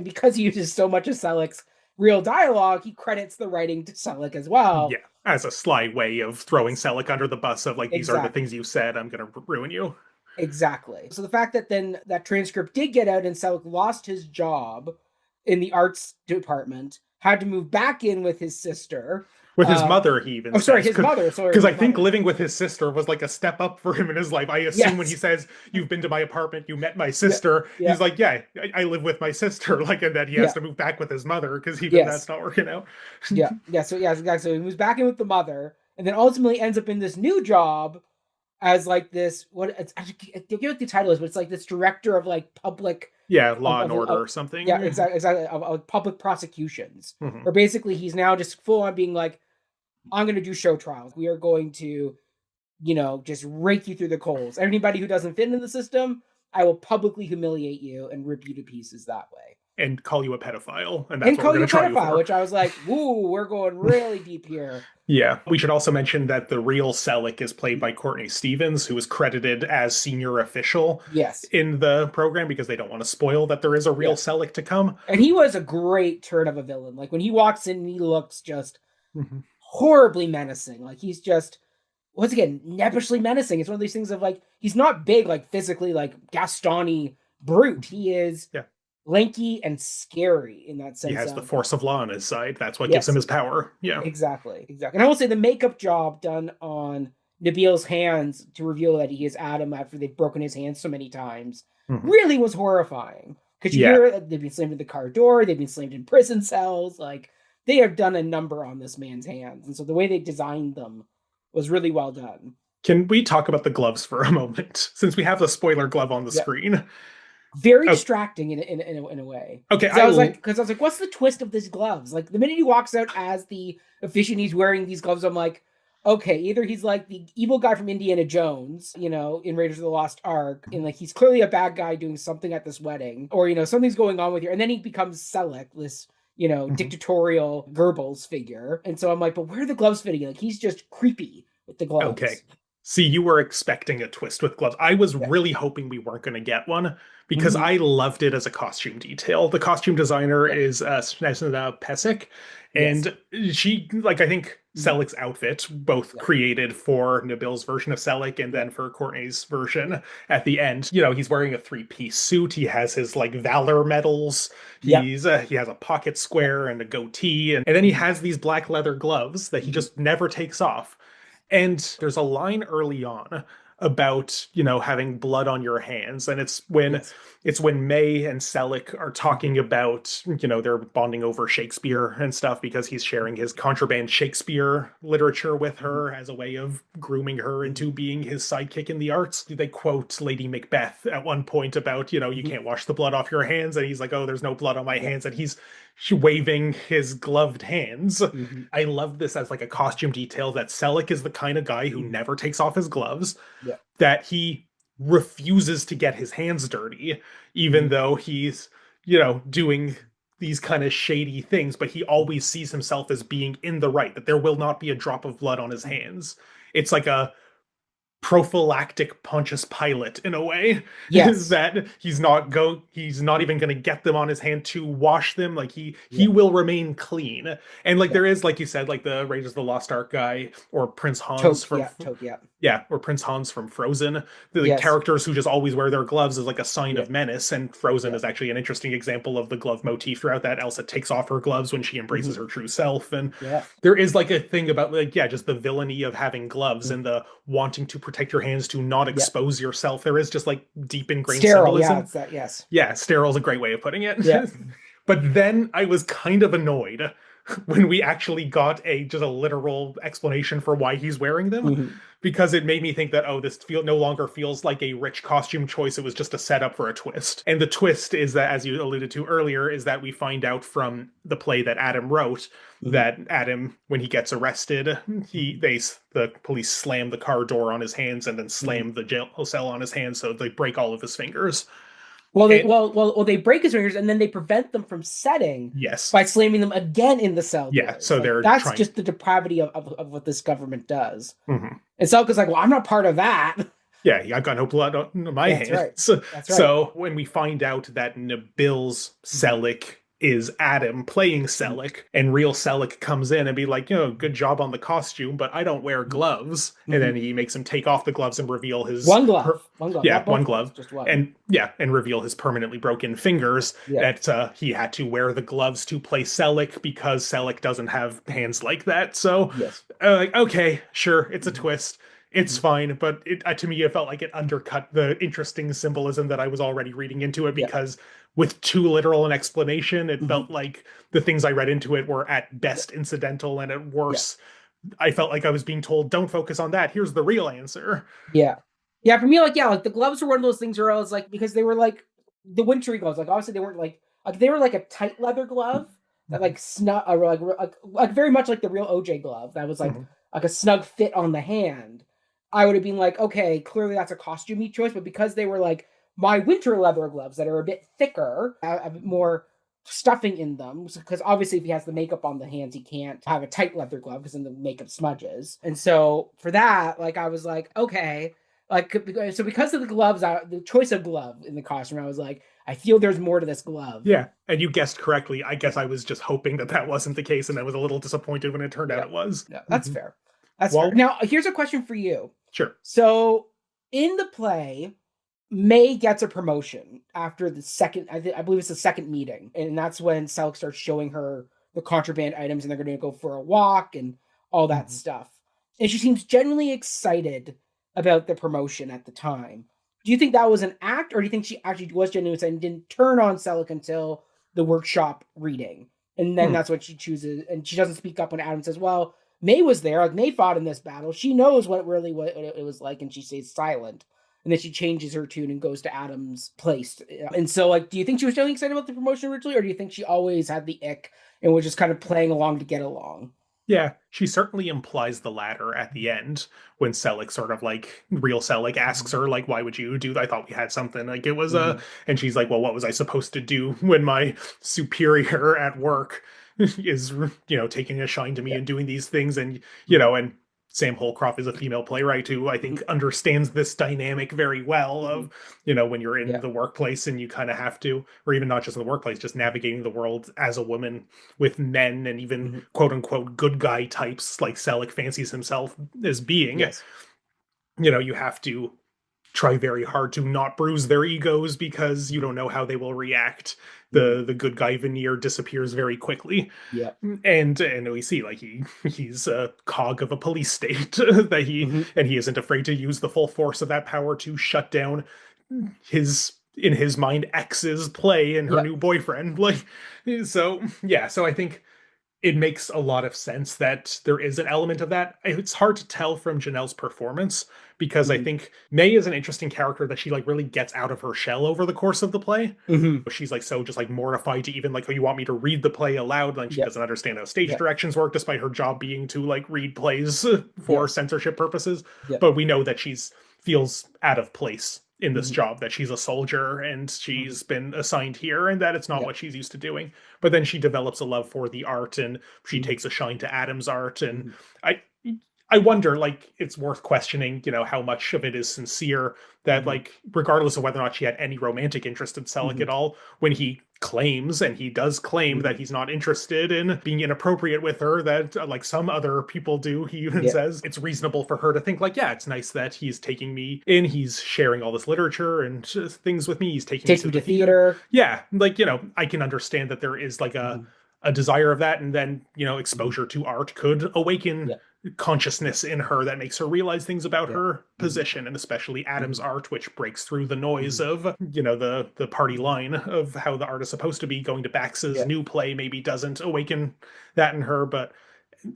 because he uses so much of Selleck's real dialogue, he credits the writing to Selleck as well. Yeah. As a sly way of throwing Yes, Selleck under the bus of like, these are the things exactly. you said, I'm gonna ruin you. Exactly. So the fact that then that transcript did get out and Selleck lost his job in the arts department, had to move back in with his sister. With his Uh, mother, he even oh, sorry, says, his mother. Sorry, because I his think mother. living with his sister was like a step up for him in his life. I assume when he Yes. says, you've been to my apartment, you met my Yeah. sister, Yeah. he's like, yeah, I live with my sister. Like, and then he has Yeah. to move back with his mother because even that's Yes. not working out. Yeah. Yeah. So yeah, exactly. So he moves back in with the mother, and then ultimately ends up in this new job as like this. What it's I forget what the title is, but it's like this director of like public Yeah, Law and of Order or yeah, something. exactly of public prosecutions, Mhm. where basically he's now just full on being like, I'm going to do show trials. We are going to, just rake you through the coals. Anybody who doesn't fit in the system, I will publicly humiliate you and rip you to pieces that way. And call you a pedophile, and that's And what we're call you going a to try you pedophile, for. which I was like, woo, we're going really deep here. Yeah. We should also mention that the real Selleck is played by Courtney Stevens, who is credited as senior official Yes. in the program because they don't want to spoil that there is a real Yeah. Selleck to come. And he was a great turn of a villain. Like when he walks in, he looks just Mhm. horribly menacing. Like he's just, once again, nebbishly menacing. It's one of these things of like, he's not big, like physically, like Gastoni brute. He is Yeah. lanky and scary in that He sense has the of, force of law on his side. That's what gives him yes, his power. Yeah. exactly, exactly. And I will say the makeup job done on Nabil's hands to reveal that he is Adam after they've broken his hands so many times Mhm. really was horrifying. Because you Yeah. hear they've been slammed in the car door, they've been slammed in prison cells. Like they have done a number on this man's hands, and so the way they designed them was really well done. Can we talk about the gloves for a moment? Since we have the spoiler glove on the Yeah, screen. very Oh, distracting in a way. okay. Because I was like, what's the twist of these gloves? Like the minute he walks out as the officiant, he's wearing these gloves. I'm like, okay, either he's like the evil guy from Indiana Jones, in Raiders of the Lost Ark, and like he's clearly a bad guy doing something at this wedding, or something's going on with you, and then he becomes Selleck, this Mhm. dictatorial Goebbels figure, and so I'm like, but where are the gloves fitting? Like he's just creepy with the Okay. gloves. See, you were expecting a twist with gloves. I was Yeah. really hoping we weren't going to get one because Hmm. I loved it as a costume detail. The costume designer Yeah. is Snezna Pesek, Yes. and she, like, I think Hmm. Selleck's outfit, both Yeah. created for Nabil's version of Selleck and Yeah. then for Courtney's Yeah. version at the end. He's wearing a three-piece suit. He has his, like, Valor medals. Yep. He has a pocket Yep. square and a goatee, and then he Hmm. has these black leather gloves that he Hmm. just never takes off. And there's a line early on about, having blood on your hands. And Yes. it's when May and Selleck are Mhm. talking about, they're bonding over Shakespeare and stuff because he's sharing his contraband Shakespeare literature with Mhm. her as a way of grooming her Mhm. into being his sidekick in the arts. They quote Lady Macbeth at one point about, you Mhm. can't wash the blood off your hands. And he's like, oh, there's no blood on my Yeah. hands. And he's waving his gloved hands. Mhm. I love this as like a costume detail that Selleck is the kind of guy who Mhm. never takes off his gloves, Yeah. that he refuses to get his hands dirty, even Mhm. though he's, doing these kind of shady things, but he always sees himself as being in the right, that there will not be a drop of blood on his Mhm. hands. It's like a prophylactic Pontius Pilate in a way, is Yes. that he's not even going to get them on his hand to wash them. Like he Yeah. will remain clean. And like Yeah. there is, like you said, like the Raiders of the Lost Ark guy, or Prince Hans from, Toke. Yeah. yeah, or Prince Hans from Frozen. The Yes. characters who just always wear their gloves is like a sign Yeah. of menace. And Frozen Yeah. is actually an interesting example of the glove motif throughout that. Elsa takes off her gloves when she embraces Mhm. her true self. And Yeah. there is like a thing about, like, yeah, just the villainy of having gloves Mhm. and the wanting to protect your hands to not Yeah. expose yourself. There is just like deep ingrained Sterile. Yeah. symbolism. It's that. Yes. Yeah, sterile is a great way of putting it. Yeah. But then I was kind of annoyed when we actually got a just a literal explanation for why he's wearing them, Mhm. because it made me think that, oh, this no longer feels like a rich costume choice. It was just a setup for a twist. And the twist is that, as you alluded to earlier, is that we find out from the play that Adam wrote Mhm. that Adam, when he gets arrested, Mhm. the police slam the car door on his hands and then Mhm. slam the jail cell on his hands, so they break all of his fingers. Well, And they break his fingers and then they prevent them from setting yes, by slamming them again in the cell yeah, doors. so Like they're that's trying. just the depravity of what this government does. Mhm. And Selka's like, well, I'm not part of that. Yeah, I've got no blood on my That's right. hands. That's right. So when we find out that Nabil's Mhm. Selleck is Adam playing Mhm. Selleck, and real Selleck comes in and be like, good job on the costume, but I don't wear Mhm. gloves. And then Mhm. he makes him take off the gloves and reveal his, One glove, one glove, yeah, not one both gloves, glove, just one. and yeah, and reveal his permanently broken fingers. Yeah. That he had to wear the gloves to play Selleck because Selleck doesn't have hands like that. So, Yes. like, okay, sure, it's a Mhm. twist, it's Mhm. fine, but to me it felt like it undercut the interesting symbolism that I was already reading into it, Yeah. because with too literal an explanation, it Mhm. felt like the things I read into it were at Yeah. best incidental, and at Yeah. worst I felt like I was being told, don't focus on that, here's the real answer. Yeah. Yeah. For me, like, yeah, like the gloves were one of those things where I was like, because they were like the wintry gloves. Like, obviously, they weren't like they were like a tight leather glove that Mhm. like snug, like very much like the real OJ glove that was Mhm. like a snug fit on the hand. I would have been like, okay, clearly that's a costumey choice, but because they were like my winter leather gloves that are a bit thicker, a bit more stuffing in them, because obviously if he has the makeup on the hands, he can't have a tight leather glove because then the makeup smudges. And so for that, like I was like, okay, like so because of the gloves, the choice of glove in the costume, I was like, I feel there's more to this glove. Yeah, and you guessed correctly. I guess Yeah, I was just hoping that that wasn't the case, and I was a little disappointed when it turned out yeah, it was. no, that's Mhm. fair. That's fair. Well, Now here's a question for you. sure. So in the play, May gets a promotion after the second, I believe it's the second meeting, and that's when Selk starts showing her the contraband items, and they're going to go for a walk and all that Mhm. stuff. And she seems genuinely excited about the promotion at the time. Do you think that was an act, or do you think she actually was genuinely excited and didn't turn on Selk until the workshop reading? And then Hmm. that's what she chooses, and she doesn't speak up when Adam says, "Well, May was there. Like May fought in this battle. She knows what it was like," and she stays silent, and then she changes her tune and goes to Adam's place. And so, like, do you think she was really excited about the promotion originally, or do you think she always had the ick and was just kind of playing along to get along? Yeah, she certainly implies the latter at the end when Selleck sort of like real Selleck asks Mhm. her like, "Why would you do that? I thought we had something." Like it was a, Mhm. and she's like, "Well, what was I supposed to do when my superior at work is taking a shine to me Yeah. and doing these things?" And Mhm. and Sam Holcroft is a female playwright who I Mhm. think understands this dynamic very well Mhm. of, when you're in Yeah. the workplace and you kind of have to, or even not just in the workplace, just navigating the world as a woman with men and even Mhm. quote unquote good guy types like Selleck fancies himself as being, Yes. you have to try very hard to not bruise their egos because you don't know how they will react. The good guy veneer disappears very quickly. Yeah. And we see like he's a cog of a police state that he isn't afraid to use the full force of that power to shut down his in his mind X's play and her Yeah. new boyfriend. Like so yeah, so I think it makes a lot of sense that there is an element of that. It's hard to tell from Janelle's performance because I Hmm. think May is an interesting character that she like really gets out of her shell over the course of the play. Hmm. She's like so just like mortified to even like, oh, you want me to read the play aloud? Like she Yeah. doesn't understand how stage Yeah. directions work, despite her job being to like read plays Yeah. for censorship purposes. Yeah. But we know that she's feels out of place in this Hmm. job, that she's a soldier and Hmm. she's been assigned here and that it's not Yeah. what she's used to doing. But then she develops a love for the art and she Hmm. takes a shine to Adam's art. And Hmm. I I wonder, like, it's worth questioning, how much of it is sincere that, Hmm. like, regardless of whether or not she had any romantic interest in Selleck Hmm. at all, when he claims, and he does claim Hmm. that he's not interested in being inappropriate with her, that, like some other people do, he even Yeah. says it's reasonable for her to think, like, yeah, it's nice that he's taking me in, he's sharing all this literature and just things with me, he's taking me Takes to me the to theater. theater. Yeah, like, I can understand that there is, like, Hmm. a desire of that, and then Hmm. exposure to art could awaken Yeah. consciousness in her that makes her realize things about Yeah. her Hmm. position, and especially Adam's Hmm. art, which breaks through the noise Hmm. of the party Hmm. line of how the art is supposed to be. Going to Bax's Yeah. new play maybe doesn't awaken that in her, but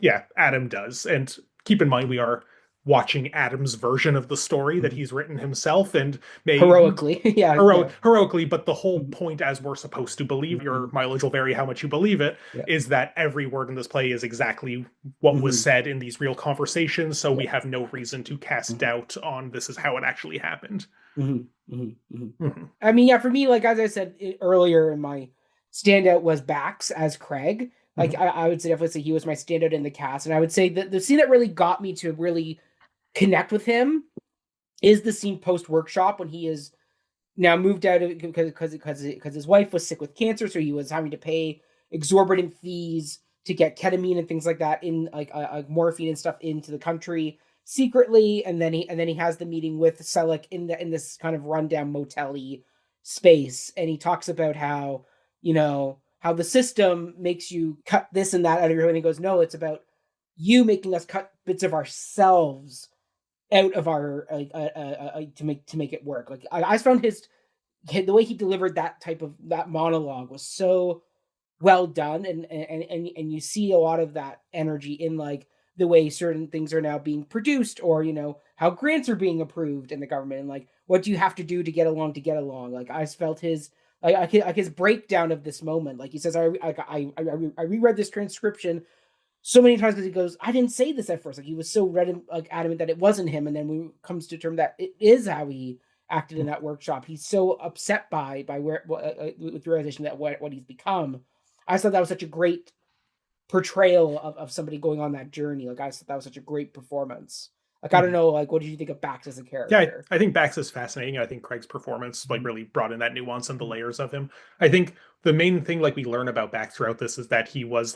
yeah, Adam does. And keep in mind, we Hmm. are watching Adam's version of the story that Hmm. he's written himself, and may Heroically. Yeah. Yeah. heroically, but the whole Hmm. point, as we're supposed to believe, your Hmm. mileage will vary how much you believe it, Yeah. is that every word in this play is exactly what was Hmm. said in these real conversations, so Yeah. we have no reason to cast Hmm. doubt on this is how it actually happened. Hmm. Hmm. Hmm. Mm-hmm. I mean, yeah, for me, like as I said earlier, in my standout was Bax as Craig. Like Mm-hmm. I would say definitely say he was my standout in the cast, and I would say that the scene that really got me to really connect with him is the scene post workshop when he is now moved out of because his wife was sick with cancer, so he was having to pay exorbitant fees to get ketamine and things like that in morphine and stuff into the country secretly, and then he has the meeting with Selleck in this kind of rundown motel-y space, and he talks about how the system makes you cut this and that out of your, and he goes, no, it's about you making us cut bits of ourselves out of our to make it work. Like I found the way he delivered that monologue was so well done, and you see a lot of that energy in like the way certain things are now being produced, or how grants are being approved in the government, and like what do you have to do to get along. Like I felt his like his breakdown of this moment. Like he says, I reread this transcription so many times because he goes, I didn't say this at first. Like he was so adamant that it wasn't him, and then when it comes to term that it is how he acted in that workshop, he's so upset by where with the realization that what he's become. I thought that was such a great portrayal of somebody going on that journey. Like I thought that was such a great performance. Like I don't Mm-hmm. know, like what did you think of Bax as a Yeah, character? I think Bax is fascinating. I think Craig's performance like Mhm. really brought in that nuance and the Mhm. layers of him. I think the main thing like we learn about Bax throughout this is that he was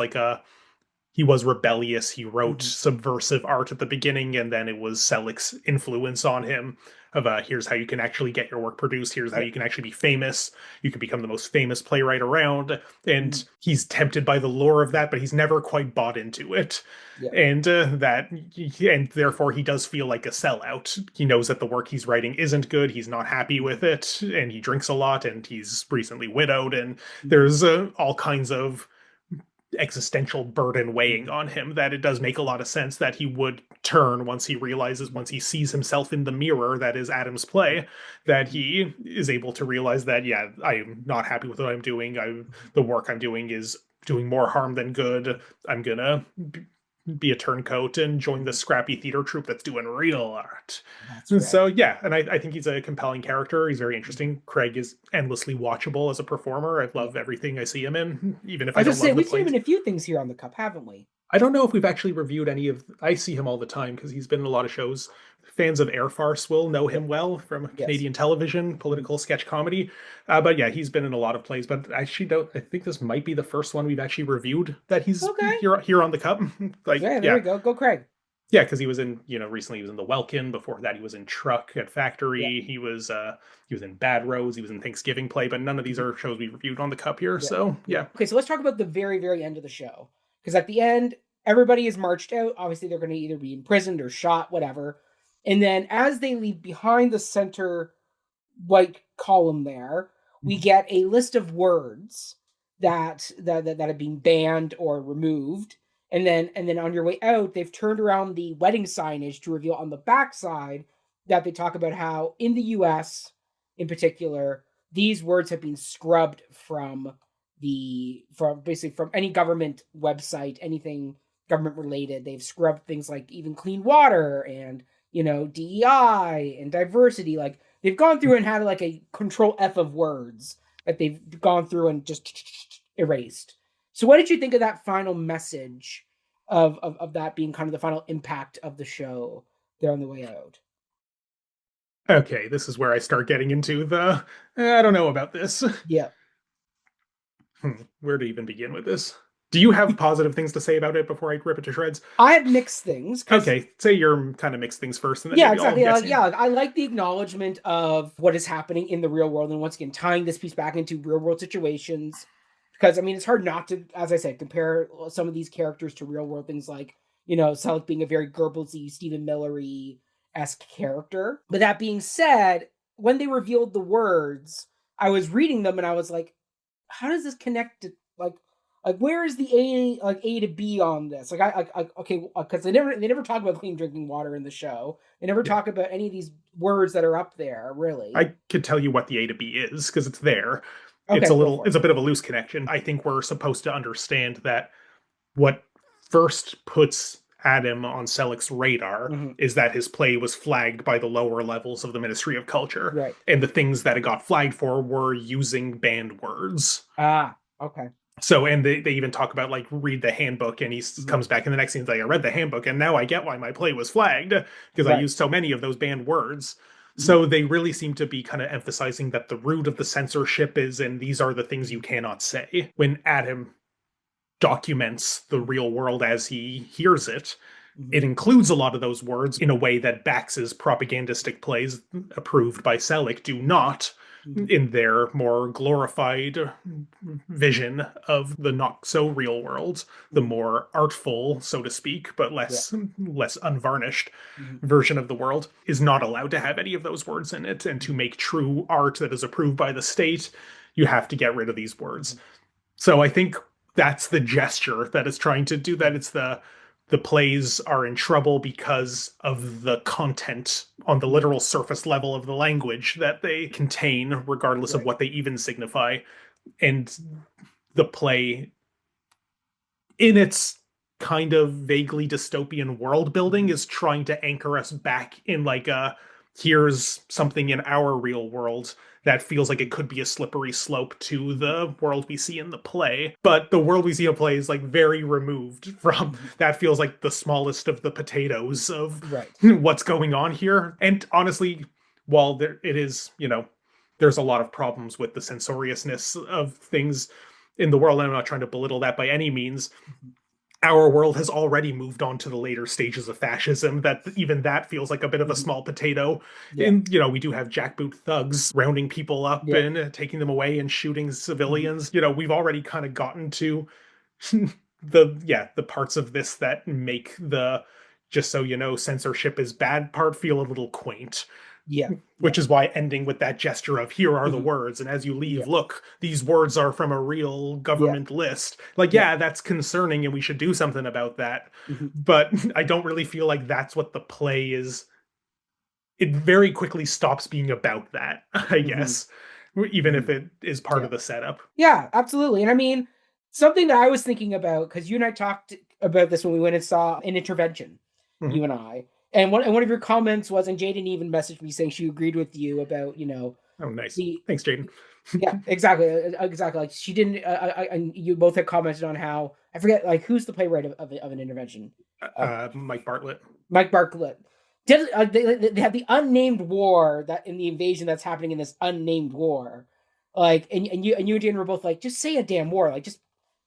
rebellious. He wrote Mhm. subversive art at the beginning, and then it was Selleck's influence on him of here's how you can actually get your work produced. Here's how Yeah. you can actually be famous. You can become the most famous playwright around. And Mhm. he's tempted by the lure of that, but he's never quite bought into it. Yeah. And and therefore he does feel like a sellout. He knows that the work he's writing isn't good. He's not happy with Mhm. it, and he drinks a lot, and he's recently widowed, and Mhm. there's all kinds of existential burden weighing Mhm. on him that it does make a lot of sense that he would turn once he realizes, Mhm. once he sees himself in the mirror that is Adam's Mhm. play, that Mhm. he is able to realize that, yeah, I'm not happy with what I'm doing. The work I'm doing is doing more harm than good. I'm gonna be a turncoat and join the Mhm. scrappy theater troupe that's doing real art. That's And right. so, yeah, and I think he's a compelling character. He's very Mhm. interesting. Craig is endlessly watchable as a performer. I Yeah. love everything I see him in, even if I I was don't just saying love the we've seen him plays. in a few things here on the Cup, haven't we? I don't know if we've actually reviewed any of. I see him all the time because he's been in a lot of shows. Fans of Air Farce will know Yeah. him well from Yes. Canadian television, Mhm. political sketch comedy. But yeah, he's been in a lot of plays. But I actually don't. I think this might be the first one we've actually reviewed that he's Okay. here on the Cup. Like, Yeah, there yeah, we go. Go Craig. Yeah, because he was in, recently he was in the Welkin. Before that, he was in Truck at Yeah. Factory. He was in Bad Rose. He was in Thanksgiving Play. But none of these Mhm. are shows we reviewed on the Cup here. Yeah. So Yeah. yeah. Okay, so let's talk about the very, very end of the show. Because at the end, everybody is marched out. Obviously, they're going to either be imprisoned or shot, whatever. And then as they leave behind the center white column there, we get a list of words that have been banned or removed. And then on your way out, they've turned around the wedding signage to reveal on the backside that they talk about how in the US in particular, these words have been scrubbed from basically from any government website, anything government related. They've scrubbed things like even clean water and DEI and diversity. Like they've gone through and had like a control F of words that they've gone through and just erased. So what did you think of that final message of that being kind of the final impact of the show there on the way out? Okay, this is where I start getting into the I don't know about this. Yeah. Where to even begin with this? Do you have positive things to say about it before I rip it to shreds? I have mixed things because Okay, say your kind of mixed things first, and then yeah, maybe I'll exactly. yes. Yeah, I like the acknowledgement of what is happening in the real world, and once again tying this piece back into real world situations. Because I mean, it's hard not to, as I said, compare some of these characters to real world things like Selleck being a very Goebbelsy, Stephen Millery esque character. But that being said, when they revealed the words, I was reading them and I was like, how does this connect to like where is the A to B on this? Like I okay, because they never talk about clean drinking water in the show. They never Yeah. talk about any of these words that are up there, really. I could tell you what the A to B is because it's there. Okay, go for It's it. a bit of a loose connection. I think we're supposed to understand that what first puts Adam on Selleck's radar Mm-hmm. is that his play was flagged by the lower levels of the Ministry of Culture. Right. And the things that it got flagged for were using banned words. Ah, okay. So, and they even talk about like read the handbook, and he Mm-hmm. comes back in the next scene like, I read the handbook, and now I get why my play was flagged because I Right. used so many of those banned words. Mm-hmm. So they really seem to be kind of emphasizing that the root of the censorship is, and these are the things you cannot say. When Adam documents the real world as he hears it, Mm-hmm. it includes a lot of those words in a way that Bax's propagandistic plays, approved by Selleck, do not, Mm-hmm. in their more glorified vision of the not so real world, the Mm-hmm. more artful, so to speak, but Yeah. less unvarnished Mm-hmm. version of the world is not allowed to have any of those words in it. And to make true art that is approved by the state, you have to get rid of these words. Mm-hmm. So I think that's the gesture that is trying to do that. It's the plays are in trouble because of the content on the literal surface level of the language that they contain, regardless of Right. what they even signify. And the play, in its kind of vaguely dystopian world building, Mm-hmm. is trying to anchor us back in like a here's something in our real world that feels like it could be a slippery slope to the world we see in the play. But the world we see in the play is like very removed from Mm-hmm. that, feels like the smallest of the potatoes of Right. what's going on here. And honestly, while there it is, there's a lot of problems with the censoriousness of things in the world, and I'm not trying to belittle that by any means. Mm-hmm. Our world has already moved on to the later stages of fascism, that even that feels like a bit of a Mm-hmm. small potato. Yeah. And we do have jackboot thugs rounding people up Yeah. and taking them away and shooting Mm-hmm. civilians. We've already kind of gotten to the parts of this that make the just so you know censorship is bad part feel a little quaint, Yeah. Yeah. which is why ending with that gesture of here are the Mm-hmm. words, and as you Yeah. leave, look, these words are from a real Yeah. government list. Like, Yeah. yeah, that's concerning and we should do something about that. Mm-hmm. But I don't really feel like that's what the play is. It very quickly stops being about that, I Mm-hmm. guess, even Mm-hmm. if it is part Yeah. of the setup. Yeah, absolutely. And I mean, something that I was thinking about, because you and I talked about this when we went and saw an intervention, Mhm. you and I. And one of your comments was, and Jaden even messaged me saying she agreed with you about, Oh, nice. the Thanks, Jaden. yeah, exactly, exactly. Like she didn't, and you both had commented on how I forget like who's the playwright of an intervention, uh, Mike Bartlett. Mike Bartlett. They have the unnamed war that in the invasion that's happening in this unnamed war, like and you and Jaden were both like, just say a damn war, like just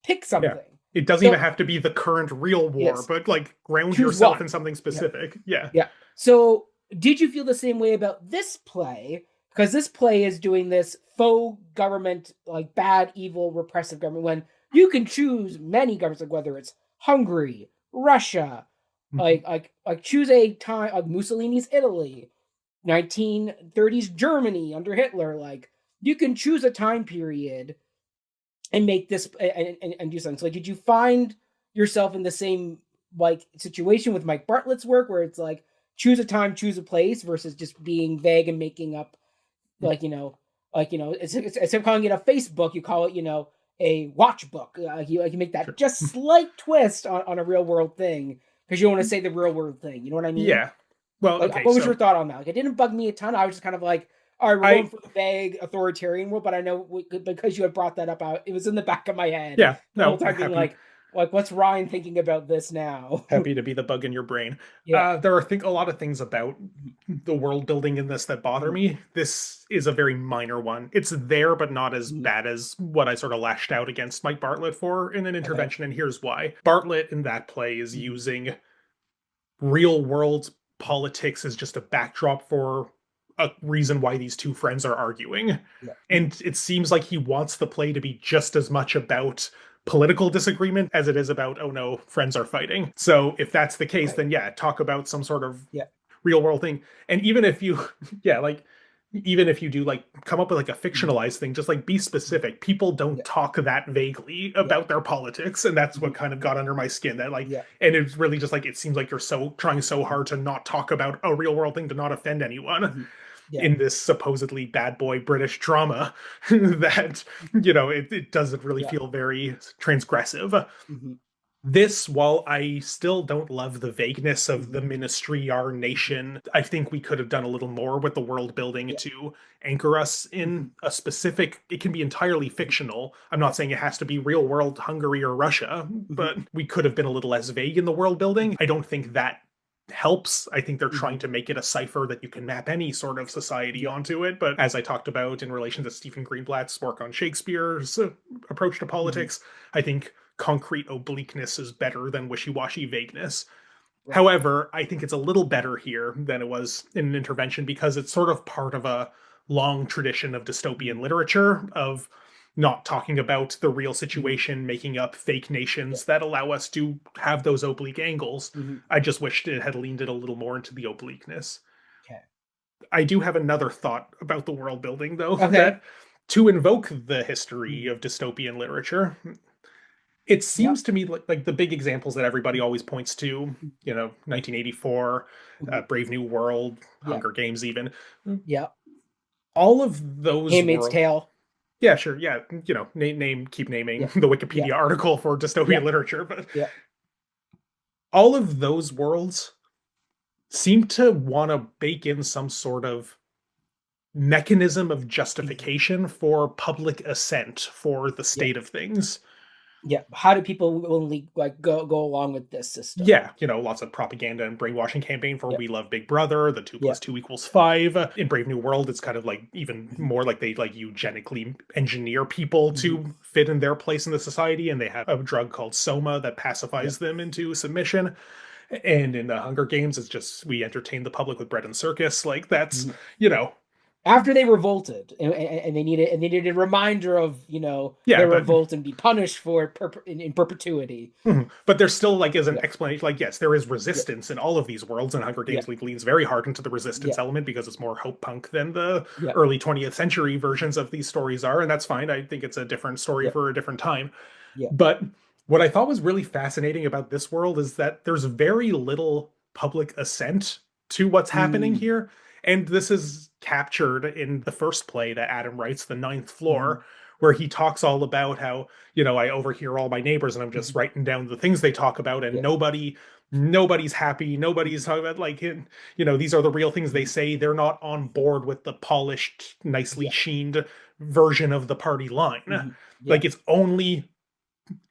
pick Yeah. something. It doesn't even So have to be the current real war, yes, but like ground choose yourself in one. something Yeah, specific. Yeah. yeah. So did you feel the same way about this play? Because this play is doing this faux government, like bad, evil, repressive government, when you can choose many governments, like whether it's Hungary, Russia, Mhm. like choose a time, like Mussolini's Italy, 1930s Germany under Hitler. Like you can choose a time period and make this and do something. So like, did you find yourself in the same like situation with Mike Bartlett's work, where it's like choose a time, choose a place, versus just being vague and making up like instead of calling it a Facebook, you call it a watch book. You make that Sure. just slight twist on a real world thing because you don't want to say the real world thing. You know what I mean? Yeah. Well, Like, okay, what was your so thought on that? Like, it didn't bug me a ton. I was just kind of like, all right, we're going I for the vague authoritarian world, but I know because you had brought that up, it was in the back of my head yeah, the whole no, time, being happy like, what's Ryan thinking about this now? happy to be the bug in your brain. Yeah. There are a lot of things about the world building in this that bother Mhm. me. This is a very minor one. It's there, but not as Mhm. bad as what I sort of lashed out against Mike Bartlett for in an Okay. intervention, and here's why. Bartlett in that play is Mhm. using real world politics as just a backdrop for a reason why these two friends are arguing. Yeah. And it seems like he wants the play to be just as much about political disagreement as it is about, oh no, friends are fighting. So if that's the case, Right. then yeah, talk about some sort of Yeah. real world thing. And even if you, yeah, like, even if you do like come up with like a Mhm. fictionalized thing, just like be Mhm. specific. People don't Yeah. talk that vaguely Yeah. about their politics. And that's what Mhm. kind of got under my skin. That like, Yeah. and it's really just like, it seems like you're so trying so Mhm. hard to not talk about a real world thing, to not offend anyone Mhm. Yeah. in this supposedly bad boy British drama that, it doesn't really Yeah. feel very transgressive. Mhm. This, while I still don't love the vagueness of Mhm. the ministry, our Mhm. nation, I think we could have done a little more with the world building Yeah. to anchor us Mhm. in a specific, it can be entirely Mhm. fictional. I'm not saying it has to be real world Hungary or Russia, Mhm. but we could have been a little less vague in the world building. I don't think that helps. I think they're trying Mhm. to make it a cipher that you can map any sort of society Yeah. onto it. But as I talked about in relation to Stephen Greenblatt's work on Shakespeare's approach to Mhm. politics, I think concrete obliqueness is better than wishy-washy vagueness. Right. However, I think it's a little better here than it was in an intervention because it's sort of part of a long tradition of Mhm. dystopian literature of not talking about the real Mhm. situation, making up fake Yeah. nations that allow us to have those oblique angles. Mhm. I just wished it had leaned it a little more into the obliqueness. Okay. I do have another thought about the world building, though, Okay. that to invoke the history Mhm. of dystopian literature, it Yeah. seems to me like the big examples that everybody always points to, Mhm. 1984, Mhm. Brave New World, Yeah. Hunger Games, even Yeah. all of those Handmaid's world. Tale. Yeah, sure, yeah, keep naming Yeah. the Yeah. Wikipedia article for Yeah. dystopian literature, but Yeah. all of those worlds seem to want to bake in some sort of mechanism of Mhm. justification for public assent for the Yeah. state of things. Yeah. How do people willingly like go along with this system? Yeah, lots of propaganda and brainwashing campaign for Yeah. We Love Big Brother, the two Yeah. plus two equals five. In Brave New World, it's kind of like even Mhm. more like they like eugenically engineer people Mhm. to fit in their place in the society, and they have a drug called Soma that Yeah. pacifies them into submission. And in the Hunger Games, it's just we entertain the public with bread and circus. Like that's, Mhm. you know, After they revolted, and they needed a reminder of yeah, their but revolt and be punished for it in perpetuity. mhm. But there's still like as an Yeah. explanation, like yes, there is Yeah. resistance in all of these worlds, and Hunger Yeah. Games leans very hard into the resistance Yeah. element because it's more hope punk than the Yeah. early 20th century Mhm. versions of these stories are, and that's fine. I think it's a different story Yeah. for a different time. Yeah. But what I thought was really fascinating about this world is that there's very little public assent to what's happening Mm. here. And this is captured in the first play that Adam writes, The Ninth Floor, Mhm. where he talks all about how, I overhear all my neighbors and I'm just Mhm. writing down the things they talk about, and Yeah. nobody's happy. Nobody's Mhm. talking about like, these are the real things they Mhm. say. They're not on Yeah. board with the polished, nicely Yeah. sheened version of the party line. Mhm. Yeah. Like it's only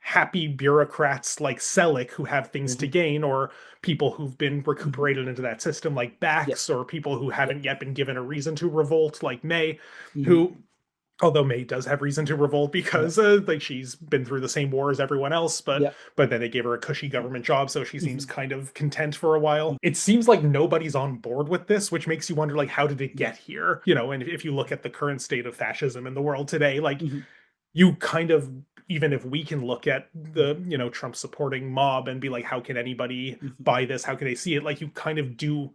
happy bureaucrats like Selick who have things to Mhm. gain, or people who've been Mhm. recuperated into that system like Yeah. Bax, or people who Yeah. haven't yet been given a reason to revolt like May, Mhm. who Although May does have reason to revolt Yeah. because like she's been through the same war as everyone else, but Yeah. then they gave her a cushy government job, so she seems Hmm. kind of content for a while. It seems like nobody's on board with this, which makes you wonder like how did it Yeah. get here? You know, and if you look at the current state of fascism in the world today, like Hmm. you kind of, even if we can look at Hmm. the, Trump supporting mob and be like, how can anybody Hmm. buy this? How can they see it? Like you kind of do,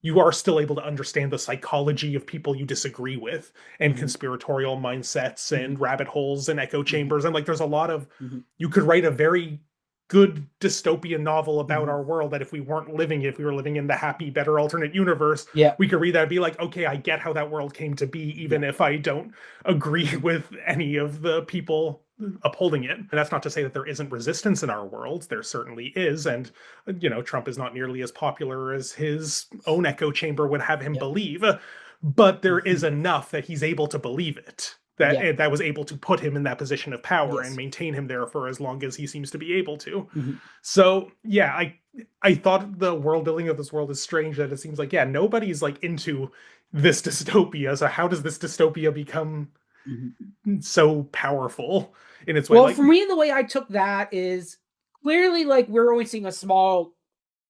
you are still able to understand the psychology of people you disagree with and Hmm. conspiratorial mindsets Hmm. and rabbit holes and echo Hmm. chambers. And like there's a lot of, Hmm. you could write a very good dystopian novel about Hmm. our world that if we weren't living it, if we were living in the happy, better alternate universe, Yeah. we could read that and be like, okay, I get how that world came to be, Yeah. even if I don't agree Hmm. with any of the people upholding it. And that's not to say that there isn't resistance in our world. There certainly is. And, Trump is not nearly as popular as his own echo chamber would have him Yeah. believe. But there Hmm. is enough that he's able to believe it. Yeah. That was able to put him in that position of power and Yes. maintain him there for as long as he seems to be able to. Hmm. So yeah, I thought the world building of this world is strange that it seems like, yeah, nobody's like into this dystopia. So how does this dystopia become Hmm. so powerful in its way? Well, Like, for me, the way I took that is clearly like we're only seeing a small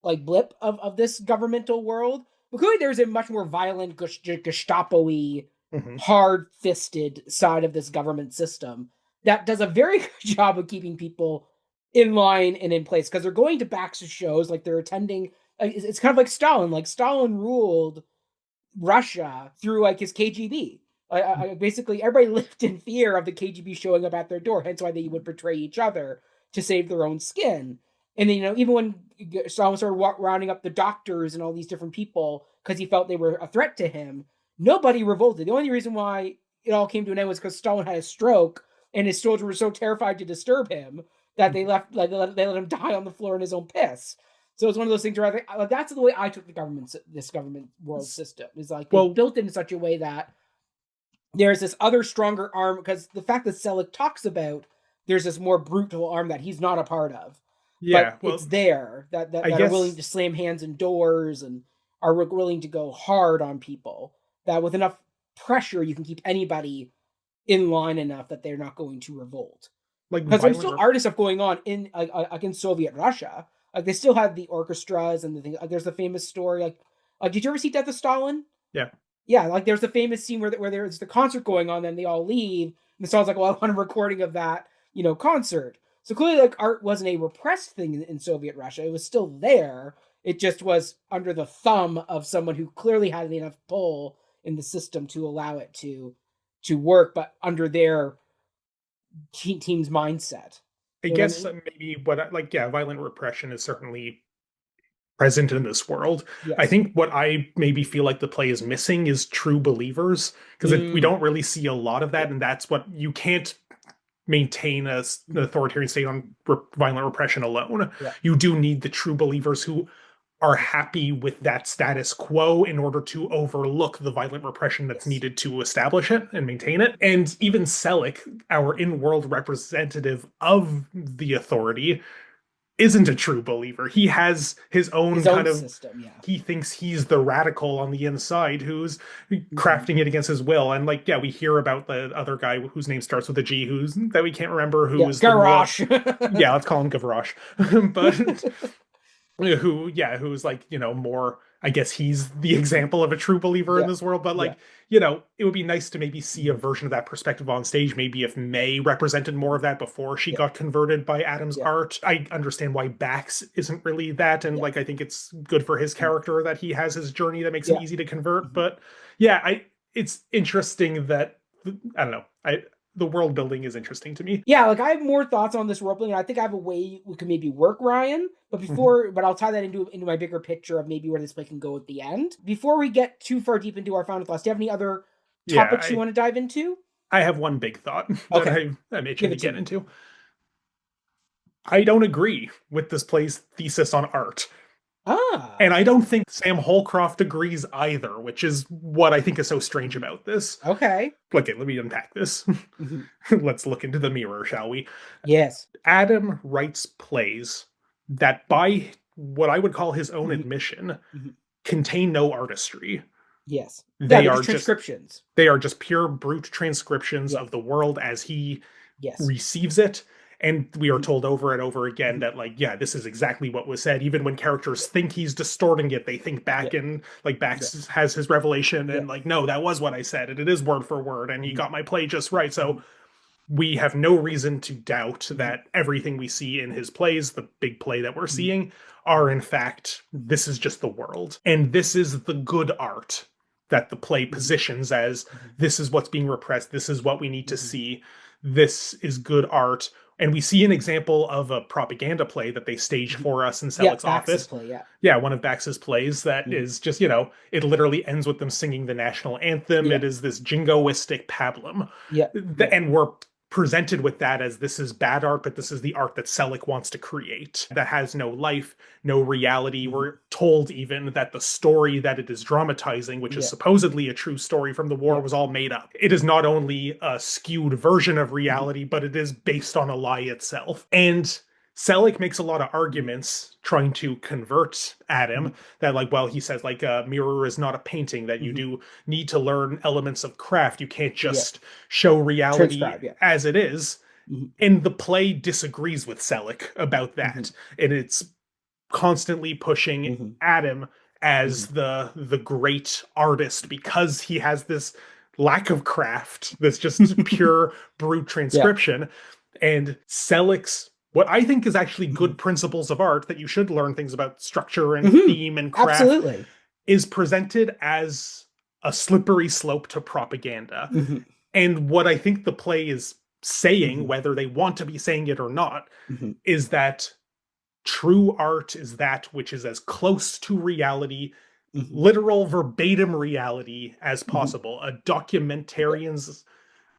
like blip of this governmental world. But clearly, there's a much more violent Gestapo-y, mhm, hard-fisted side of this government system that does a very good job of keeping people in line and in place because they're going to Baxter shows, like they're attending. Like, it's kind of like Stalin. Like Stalin ruled Russia through like his KGB. Basically, everybody lived in fear of the KGB showing up at their door. Hence, why they would betray each other to save their own skin. And then, even when Stalin started rounding up the doctors and all these different people because he felt they were a threat to him, nobody revolted. The only reason why it all came to an end was because Stalin had a stroke and his soldiers were so terrified to disturb him that they left, like they let him die on the floor in his own piss. So it's one of those things where I think that's the way I took this government world system. Is like they well, built it in such a way that there's this other stronger arm because the fact that Selig talks about there's this more brutal arm that he's not a part of, but yeah, it's well, there that I that are willing guess to slam hands in doors and are willing to go hard on people. That with enough pressure, you can keep anybody in line enough that they're not going to revolt like because there's violent, still artist stuff going on in against Soviet Russia. Like they still have the orchestras and the thing. Like there's the famous story. Did you ever see Death of Stalin? yeah, Yeah, like there's the famous scene where there's the concert going on, then they all leave, and the song's like, "Well, I want a recording of that, concert." So clearly, like art wasn't a repressed thing in Soviet Russia; it was still there. It just was under the thumb of someone who clearly had enough pull in the system to allow it to work, but under their team's mindset. I You know what I guess mean? maybe like, yeah, violent repression is certainly present in this world. I Yes. think what I maybe feel like the play is missing is true believers because we Mm. don't really see a lot of Yeah. that, and that's what you can't maintain an Mhm. authoritarian state on violent repression alone. Yeah. You do need the true believers who are happy with that status quo in order to overlook the violent repression that's Yes. needed to establish it and maintain it. And even Selick, our in world representative of the authority, isn't a true believer. He has his own His kind own of, system. Yeah. he thinks he's the radical on the inside who's Hmm. crafting it against his will. And like, yeah, we hear about the other guy whose name starts with a G, who's that we can't remember, who Yeah. is the more, Garrosh. yeah, let's call him Gavroche. But who, yeah, who's like, more, I guess he's the example of a true believer in Yeah. this world. But Yeah. like, it would be nice to maybe see a Mhm. version of that perspective on stage. Maybe if May represented more of that before she Yeah. got converted by Adam's Yeah. art. I understand why Bax isn't really that. And Yeah. like, I think it's good for his Mhm. character that he has his journey that makes him Yeah. easy to convert. Mhm. But yeah, it's interesting that, I don't know. The world building is interesting to me. Yeah, like I have more thoughts on this role playing. I think I have a way we could maybe work Ryan, but Mhm. but I'll tie that into my bigger picture of maybe where this play can go at the end. Before we get too far deep into our final thoughts, do you have any other Yeah, topics you want to dive into? I have one big thought that Okay, I'm itching give to it to get me. into. I don't agree with this play's thesis on art. Ah, And I don't think Sam Holcroft agrees either, which is what I think is so strange mhm. about this. Okay. Okay, let me unpack this. Mhm. Let's look into the mirror, shall we? Yes. Adam writes plays that, by what I would call his own Mhm. admission, Mhm. contain no artistry. Yes. Yeah, They they're are just just transcriptions. they are just pure brute transcriptions Yeah. of the world as he Yes. receives it. And we are Mhm. told over and over again Mhm. that, like, yeah, this is exactly what was said. Even when characters think he's distorting it, they think Yeah. back and, like, Yeah. Bax has his revelation Yeah. and, like, no, that was what I said, and it is word for word, and he Mhm. got my play just right. So Mhm. we have no reason to doubt Mhm. that everything we see in his plays, the big play that we're Mhm. seeing, are in fact, this is just the world. And this is the good art that the play Mhm. positions as Mhm. this is what's being repressed, this is what we need to Mhm. see, this is good art. And we see an example of a propaganda play that they staged Mhm. for us in Yeah, Selleck's Bax's office. play, yeah. Yeah, one of Bax's plays that Mhm. is just, it literally ends with them singing the national anthem. Yeah. It is this jingoistic pablum. Yeah. Yeah. And we're presented with that as this is bad art, but this is the art that Selleck wants to create that has no life, no reality. Mhm. We're told even that the story that it is dramatizing, which is Yeah. supposedly a true story from the war, Yeah. was all made up. It is not only a skewed version of Mhm. reality, but it is based on a lie itself. And Selleck makes a lot of Mhm. arguments trying to convert Adam Mhm. that, like, well, he says, like, a mirror is not a painting, that you Mhm. do need to learn elements of craft. You can't Yeah. just show reality Transcribe, yeah. as it is. Mhm. And the play disagrees with Selleck about Mhm. that. And it's constantly pushing Mhm. Adam as Mhm. the great artist because he has this lack of craft, this just pure brute Yeah. transcription. And Selleck's what I think is actually Mhm. good principles of art that you should learn things about structure and Mhm. theme and craft Absolutely. is presented as a slippery slope to propaganda. Mhm. And what I think the play is saying, Mhm. whether they want to be saying it or not, Mhm. is that true art is that which is as close to reality, Mhm. literal verbatim reality as Mhm. possible. A Yeah. documentarian's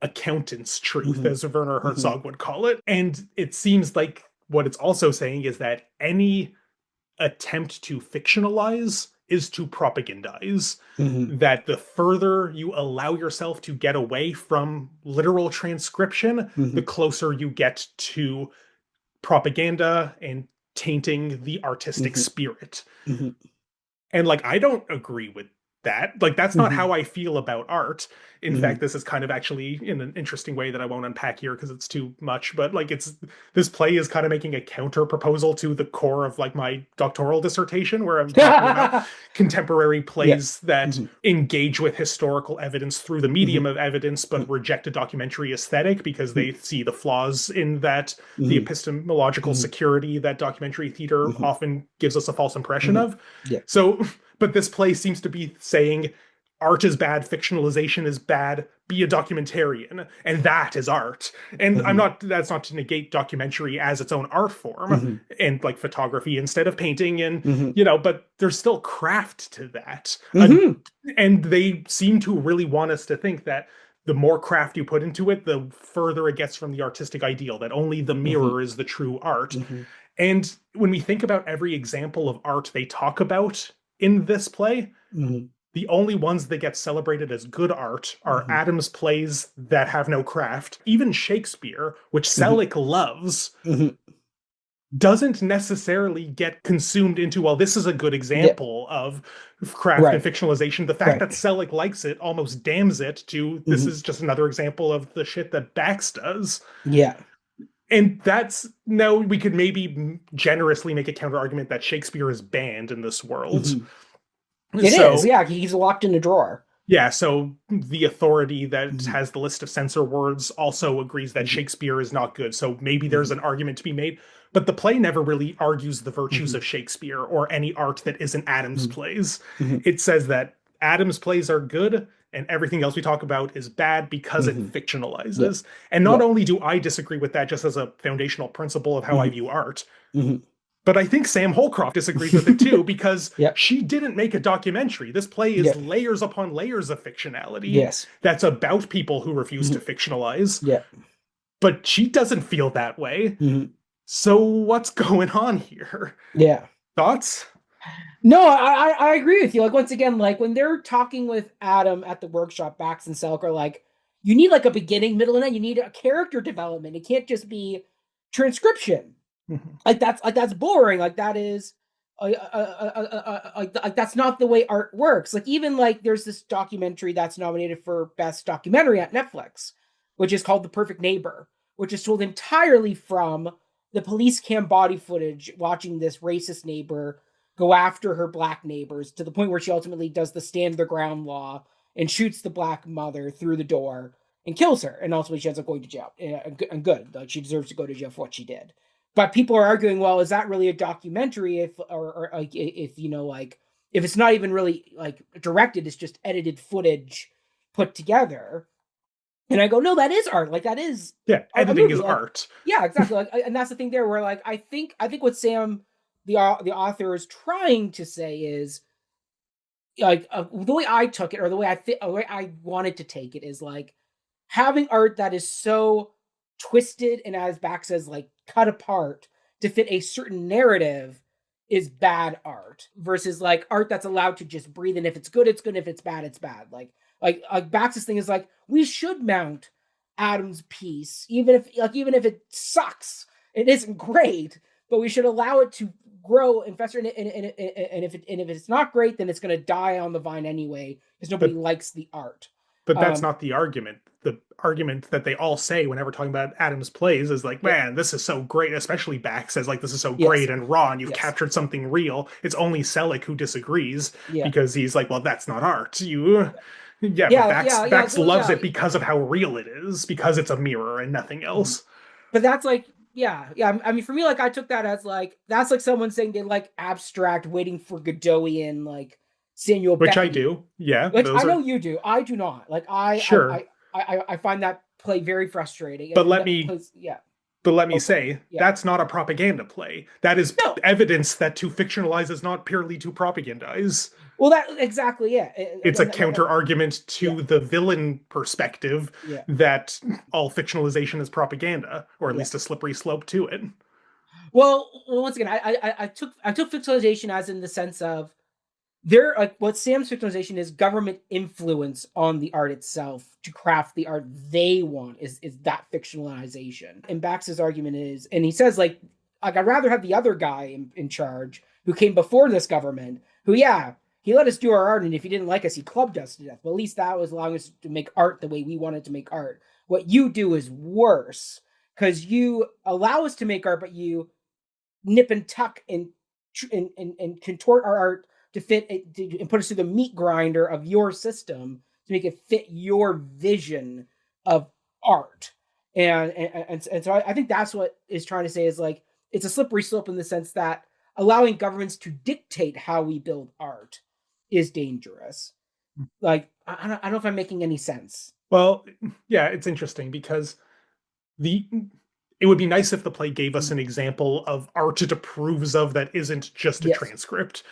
accountant's truth, Mhm. as Werner Mhm. Herzog would call it. And it seems like what it's also saying is that any attempt to fictionalize is to propagandize. Mhm. That the further you allow yourself to get away from literal transcription, the Mhm. closer you get to propaganda and tainting the artistic Mhm. spirit. Mhm. And, like, I don't agree with that. Like, that's not Mhm. how I feel about art. In fact, Mhm. this is kind of actually in an interesting way that I won't unpack here because it's too much. But, like, it's this play is kind of making a counter proposal to the core of, like, my doctoral dissertation, where I'm talking about contemporary Yeah. plays that Mhm. engage with historical evidence through the medium Mhm. of evidence, but reject a documentary aesthetic because Mhm. they see the flaws in that, the Mhm. epistemological Mhm. security that documentary theater Mhm. often gives us a false impression Mhm. of. Yeah. So, but this play seems to be saying art is bad, fictionalization is bad, be a documentarian, and that is art. And Mhm. that's not to negate documentary as its own art form, Mhm. and, like, photography instead of painting, and, Mhm. but there's still craft to that. Mhm. And they seem to really want us to think that the more craft you put into it, the further it gets from the artistic ideal, that only the Mhm. mirror is the true art. Mhm. And when we think about every example of art they talk about in this play, Mhm. the only ones that get celebrated as good art are Mhm. Adam's plays that have no craft. Even Shakespeare, which Mhm. Selleck loves, Mhm. doesn't necessarily get consumed into, well, this is a good Yeah. example of craft and Right. fictionalization. The fact Right. that Selleck likes it almost damns it to, this Mhm. is just another example of the shit that Bax does. Yeah. And that's, now we could maybe generously make a counter argument that Shakespeare is banned in this world. Mhm. It is. So, Yeah. He's locked in a drawer. yeah, so the authority that Mhm. has the list of censor words also agrees that Mhm. Shakespeare is not good. So maybe there's Mhm. an argument to be made, but the play never really argues the virtues Mhm. of Shakespeare or any art that isn't Adam's Mhm. plays. Mhm. It says that Adam's plays are good and everything else we talk about is bad because it Mhm. Yeah. fictionalizes. And not Yeah. only do I disagree with that just as a foundational principle of how I Mhm. view art, Mhm. but I think Sam Holcroft disagrees with it too because Yep. she didn't make a documentary. This play is Yep. layers upon layers of fictionality Yes. that's about people who refuse to Mhm. fictionalize, Yeah. but she doesn't feel that way. Mhm. So what's going on here? Yeah. Thoughts? No, I agree with you. Like, once again, like when they're talking with Adam at the workshop, Bax and Selk are like, you need like a beginning, middle, and end. You need a character development. It can't just be transcription. Mhm. Like that's boring. Like that is that's not the way art works. Like even like there's this documentary that's nominated for best documentary at Netflix, which is called The Perfect Neighbor, which is told entirely from the police cam body footage watching this racist neighbor go after her black neighbors to the point where she ultimately does the stand their ground law and shoots the black mother through the door and kills her, and ultimately she ends up going to jail. And good, like she deserves to go to jail for what she did. But people are arguing, well, is that really a documentary? If or like if you know like if it's not even really like directed, it's just edited footage put together. And I go, no, that is art. Like that is Yeah, a editing movie. is Like, art. yeah, exactly. Like, and that's the thing there, where like I think what Sam the author is trying to say is like the way I took it, or the way I wanted to take it is like having art that is so twisted and, as Bax says, like cut apart to fit a certain narrative is bad art versus like art that's allowed to just breathe. And if it's good, it's good. If it's bad, it's bad. Like Bax's thing is like we should mount Adam's piece, even if it sucks, it isn't great, but we should allow it to grow and fester. And if it's not great, then it's going to die on the vine anyway because nobody But likes the art. but that's Um, not the argument. The argument that they all say whenever talking about Adam's plays is like, yeah, man, this is so great. Especially Back says like, this is so yes, great and raw, and you've yes, captured something real. It's only Selleck who disagrees yeah, because he's like, well, that's not art. You, yeah, but yeah, Bax well, loves yeah. it because of how real it is, because it's a mirror and nothing Mhm. else. But that's like, yeah. I mean, for me, like, I took that as like that's like someone saying they like abstract, waiting for Godovian, like Samuel Which I Beckett, do. Yeah, which I those know are you do. I do not. Like, sure. I find that play very frustrating, But and let that me plays, yeah. But let me Oh, go on. say, Yeah. that's not a propaganda play. That is No. evidence that to fictionalize is not purely to propagandize. Well, that exactly, yeah. It's a counter argument Yeah, to the villain perspective yeah, that all fictionalization is propaganda, or at yeah. least a slippery slope to it. Well, once again, I took fictionalization as in the sense of there, like what Sam's fictionalization is government influence on the art itself to craft the art they want is that fictionalization. And Bax's argument is, and he says like I'd rather have the other guy in charge who came before this government, who yeah, he let us do our art, and if he didn't like us, he clubbed us to death. But at least that was allowing us to make art the way we wanted to make art. What you do is worse because you allow us to make art, but you nip and tuck and contort our art to fit it and put us through the meat grinder of your system to make it fit your vision of art. And so I think that's what is trying to say is like it's a slippery slope in the sense that allowing governments to dictate how we build art is dangerous. Like I don't know if I'm making any sense. Well, yeah, it's interesting because the it would be nice if the play gave us an example of art it approves of that isn't just a Yes, transcript,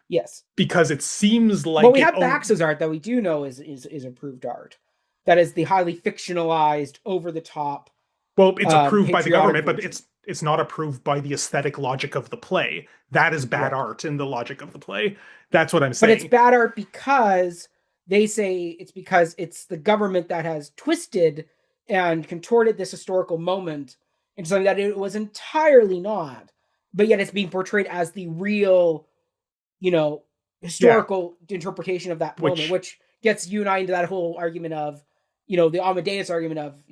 yes. because it seems Well, like we it have oh Bax's art that we do know is approved art. That is the highly fictionalized, over the top, well, it's approved by the patriotic government, but version. it's not approved by the aesthetic logic of the play. That is bad Right. art in the logic of the play. That's what I'm But it's saying. bad art because they say it's because it's the government that has twisted and contorted this historical moment into something that it was entirely not. But yet it's being portrayed as the real, you know, Yeah, historical interpretation of that moment, which which gets you and I into that whole argument of, the Amadeus argument of,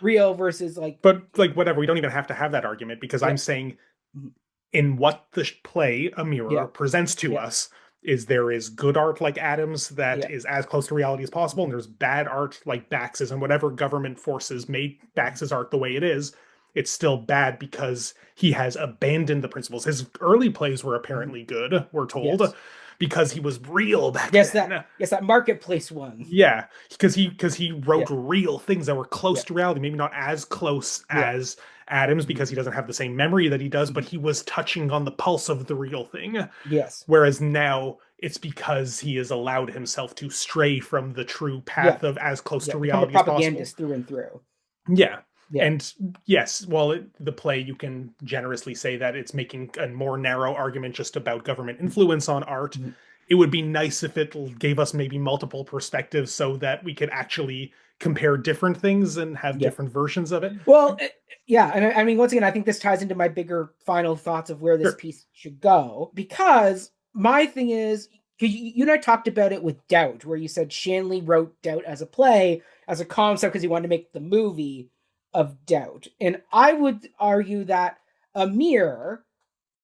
real versus like, but like whatever, we don't even have to have that argument because yeah, I'm saying mhm, in what the play A yeah, Mirror presents to yeah, us is there is good art like Adams that yeah, is as close to reality as possible, and mhm, there's bad art like Bax's, and whatever government forces made mhm, Bax's art the way it is, it's still bad because he has abandoned the principles. His early plays were mhm, apparently good, we're told, yes, because he was real back yes, that then. yes, that marketplace one, Yeah, because he yeah, wrote real things that were yeah, close to reality, maybe not as close yeah, as Adams mhm, because he doesn't have the same memory that he does, but mhm, he was touching on the pulse of the real thing. yes, Whereas now it's because he has allowed himself to stray from the true yeah, path of as close yeah, to become a reality as possible. propagandist through and through, Yeah. yeah, And yes, well, the play, you can generously say that it's making a more narrow argument just about government mhm, influence on art. mhm, it would be nice if it gave us maybe multiple perspectives so that we could actually compare different things and have Yeah. different versions of it. Well, yeah, and I mean, once again, I think this ties into my bigger final thoughts of where this Sure. piece should go, because my thing is, you and I talked about it with Doubt, where you said Shanley wrote Doubt as a play, as a concept, because he wanted to make the movie of Doubt, and I would argue that Amir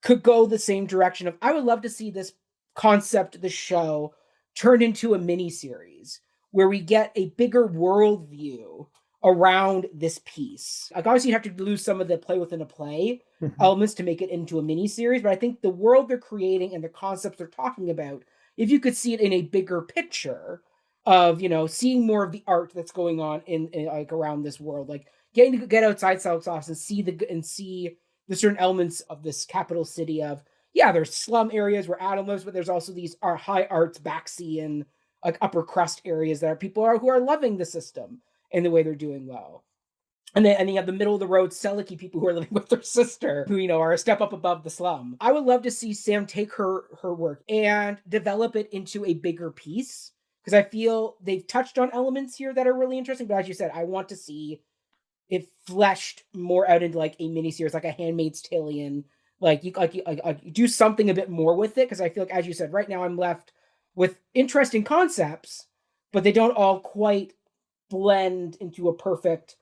could go the same direction of, I would love to see this concept, the show, turned into a mini series where we get a bigger worldview around this piece. Like, obviously you have to lose some of the play within a play elements to make it into a mini series, but I think the world they're creating and the concepts they're talking about, if you could see it in a bigger picture of, seeing more of the art that's going on in like around this world, like getting to get outside South Sauce and see the certain elements of this capital city of, yeah, there's slum areas where Adam lives, but there's also these are high arts backsy and like upper crust areas that are people are who are loving the system and the way they're doing well. And then you have the middle of the road Seliki people who are living with their sister, who are a step up above the slum. I would love to see Sam take her work and develop it into a bigger piece, because I feel they've touched on elements here that are really interesting. But as you said, I want to see it fleshed more out into like a miniseries, like a Handmaid's Tale, like you do something a bit more with it, because I feel like, as you said, right now I'm left with interesting concepts, but they don't all quite blend into a perfect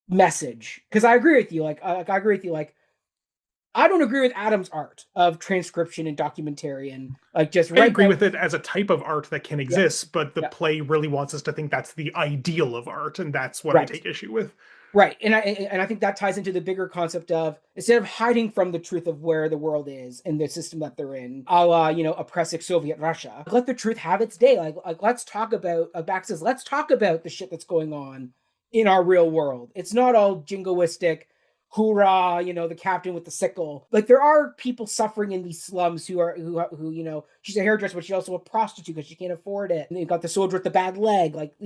message. Because I agree with you, like I don't agree with Adam's art of transcription and documentary and like just I right agree now. with it as a type of art that can Yeah, exist, but the yeah, play really wants us to think that's the ideal of art, and that's what I right. take issue with. Right, and I think that ties into the bigger concept of, instead of hiding from the truth of where the world is and the system that they're in, a la oppressive Soviet Russia, let the truth have its day. Like let's talk about, Bax says, let's talk about the shit that's going on in our real world. It's not all jingoistic. Hoorah! The captain with the sickle. Like, there are people suffering in these slums who she's a hairdresser, but she's also a prostitute because she can't afford it. And you've got the soldier with the bad leg. Like,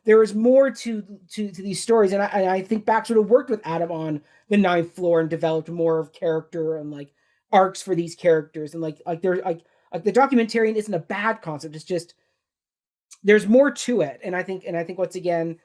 there is more to these stories, and I think Bax would have worked with Adam on the ninth floor and developed more of character and like arcs for these characters, and like there's like the documentarian isn't a bad concept. It's just there's more to it, and I think once again,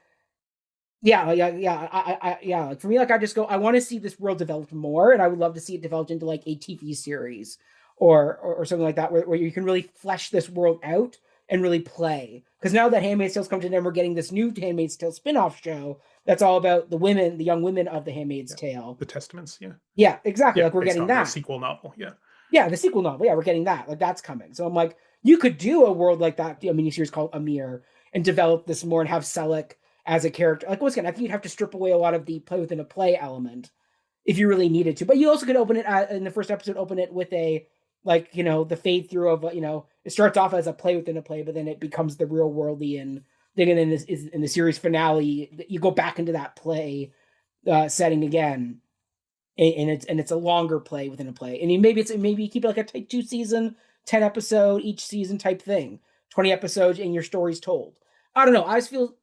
yeah. Like, for me, like, I just go, I want to see this world developed more, and I would love to see it developed into like a TV series or something like that, where you can really flesh this world out and really play. Because now that Handmaid's Tale's come to an end, we're getting this new Handmaid's Tale spin-off show that's all about the young women of the Handmaid's Tale. The Testaments, yeah. Yeah, exactly. Yeah, Like, we're based getting on the that. sequel novel, yeah. Yeah, the sequel novel. Yeah, we're getting that. Like, that's coming. So I'm like, you could do a world like that, a miniseries called Amir, and develop this more and have Selleck as a character. Like, once again, I think you'd have to strip away a lot of the play within a play element if you really needed to. But you also could open it in the first episode, open it with a, like, the fade through of, it starts off as a play within a play, but then it becomes the real worldy and thing. And then in the series finale, you go back into that play setting again. And it's a longer play within a play. And maybe you keep it like a type 2 season, 10 episode each season type thing, 20 episodes, and your story's told. I don't know. I just feel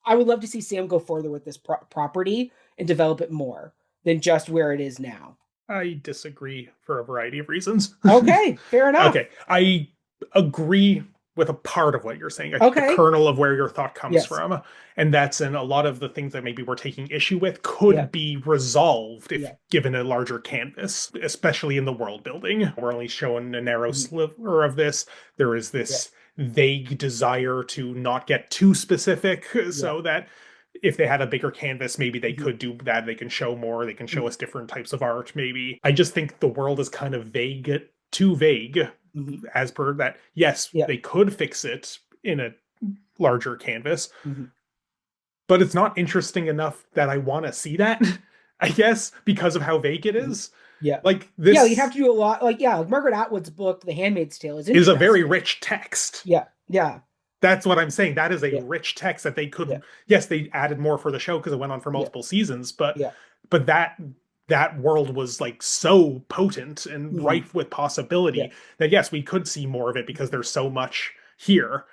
I would love to see Sam go further with this property and develop it more than just where it is now. I disagree for a variety of reasons. Okay, fair enough. Okay, I agree with a part of what you're saying, the Okay. kernel of where your thought comes Yes. from. And that's in a lot of the things that maybe we're taking issue with could Yeah. be resolved if Yeah. given a larger canvas, especially in the world building. We're only showing a narrow sliver of this. There is this vague desire to not get too specific, so that if they had a bigger canvas, maybe they could do that. They can show more. They can show us different types of art, maybe. I just think the world is kind of vague, too vague, as per that. Yes, they could fix it in a larger canvas, but it's not interesting enough that I want to see that, I guess, because of how vague it is. Yeah. Like this. Yeah, you'd have to do a lot. Like, like Margaret Atwood's book, The Handmaid's Tale, is a very rich text. Yeah. Yeah. That's what I'm saying. That is a rich text that they could. Yes, they added more for the show because it went on for multiple seasons, but that world was like so potent and rife with possibility that yes, we could see more of it because there's so much here.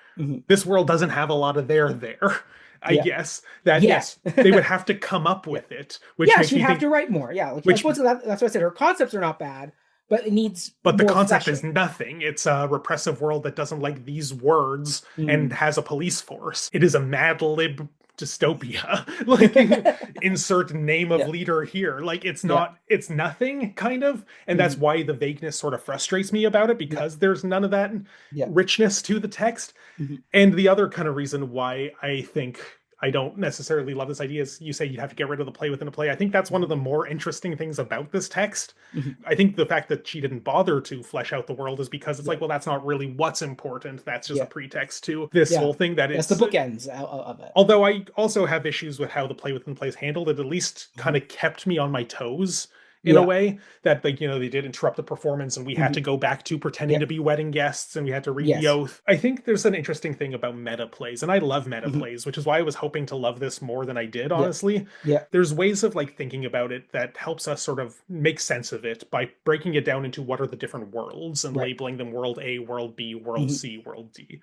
This world doesn't have a lot of there. I guess that yes, they would have to come up with it. Which she'd have to write more. Yeah, that's what I said. Her concepts are not bad, but it needs But the more concept is fleshing. nothing. It's a repressive world that doesn't like these words and Mm. has a police force. It is a Mad Lib dystopia. Like, insert name of Yeah, leader here. Like, it's yeah, not, it's nothing, kind of. And that's mhm, why the vagueness sort of frustrates me about it, yeah, because there's none of that yeah, richness to the text. mhm, And the other kind of reason why I think I don't necessarily love this idea is you say you have to get rid of the play within a play. I think that's one of mhm, the more interesting things about this text. mhm, I think the fact that she didn't bother to flesh out the world is because it's yeah, like, well, that's not really what's important. That's just a yeah, pretext to this yeah. whole thing that That's the it's. bookends of it. Although I also have issues with how the play within play is handled, it at least kind Mhm. of kept me on my toes in a Yeah, way that, like, they did interrupt the performance and we had mhm, to go back to pretending yeah, to be wedding guests and we had to read the yes, oath. I think there's an interesting thing about meta plays, and I love meta mhm, plays, which is why I was hoping to love this more than I did, yeah, honestly. yeah, There's ways of like thinking about it that helps us sort of make sense of it by breaking it down into what are the different worlds and right, labeling them world A, world B, world mhm, C, world D.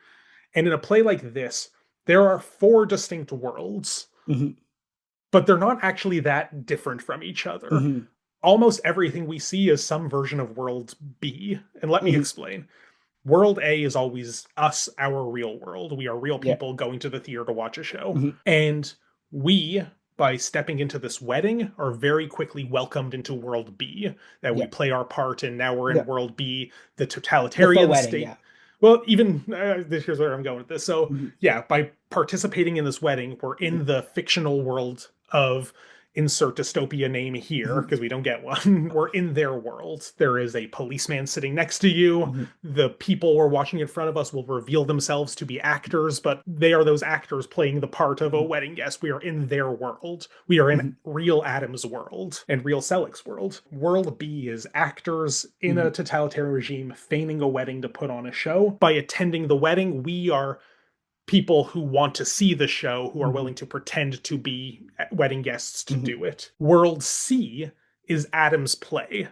And in a play like this, there are four distinct worlds, mhm, but they're not actually that different from each other. mhm, Almost everything we see is some version of world B. And let me mhm, explain. World A is always us, our real world. We are real yeah, people going to the theater to watch a show. mhm, And we, by stepping into this wedding, are very quickly welcomed into World B, that we yeah, play our part in. Now we're in yeah. World B, the The faux totalitarian wedding, state. yeah. Well, even here's where I'm going with this. So, Mhm, yeah, by participating in this wedding, we're mhm, in the fictional world of insert dystopia name here mhm, because we don't get one. We're in their world. There is a policeman sitting next to you. mhm, The people we're watching in front of us will reveal themselves to be actors, but they are those actors playing the part of a mhm, wedding guest. We are in their world. We are in mhm, real Adam's world and real Selig's world. World B is actors in a mhm, totalitarian regime feigning a wedding to put on a show. By attending the wedding, we are people who want to see the show, who are mhm, willing to pretend to be wedding guests to mhm, do it. World C is Adam's play,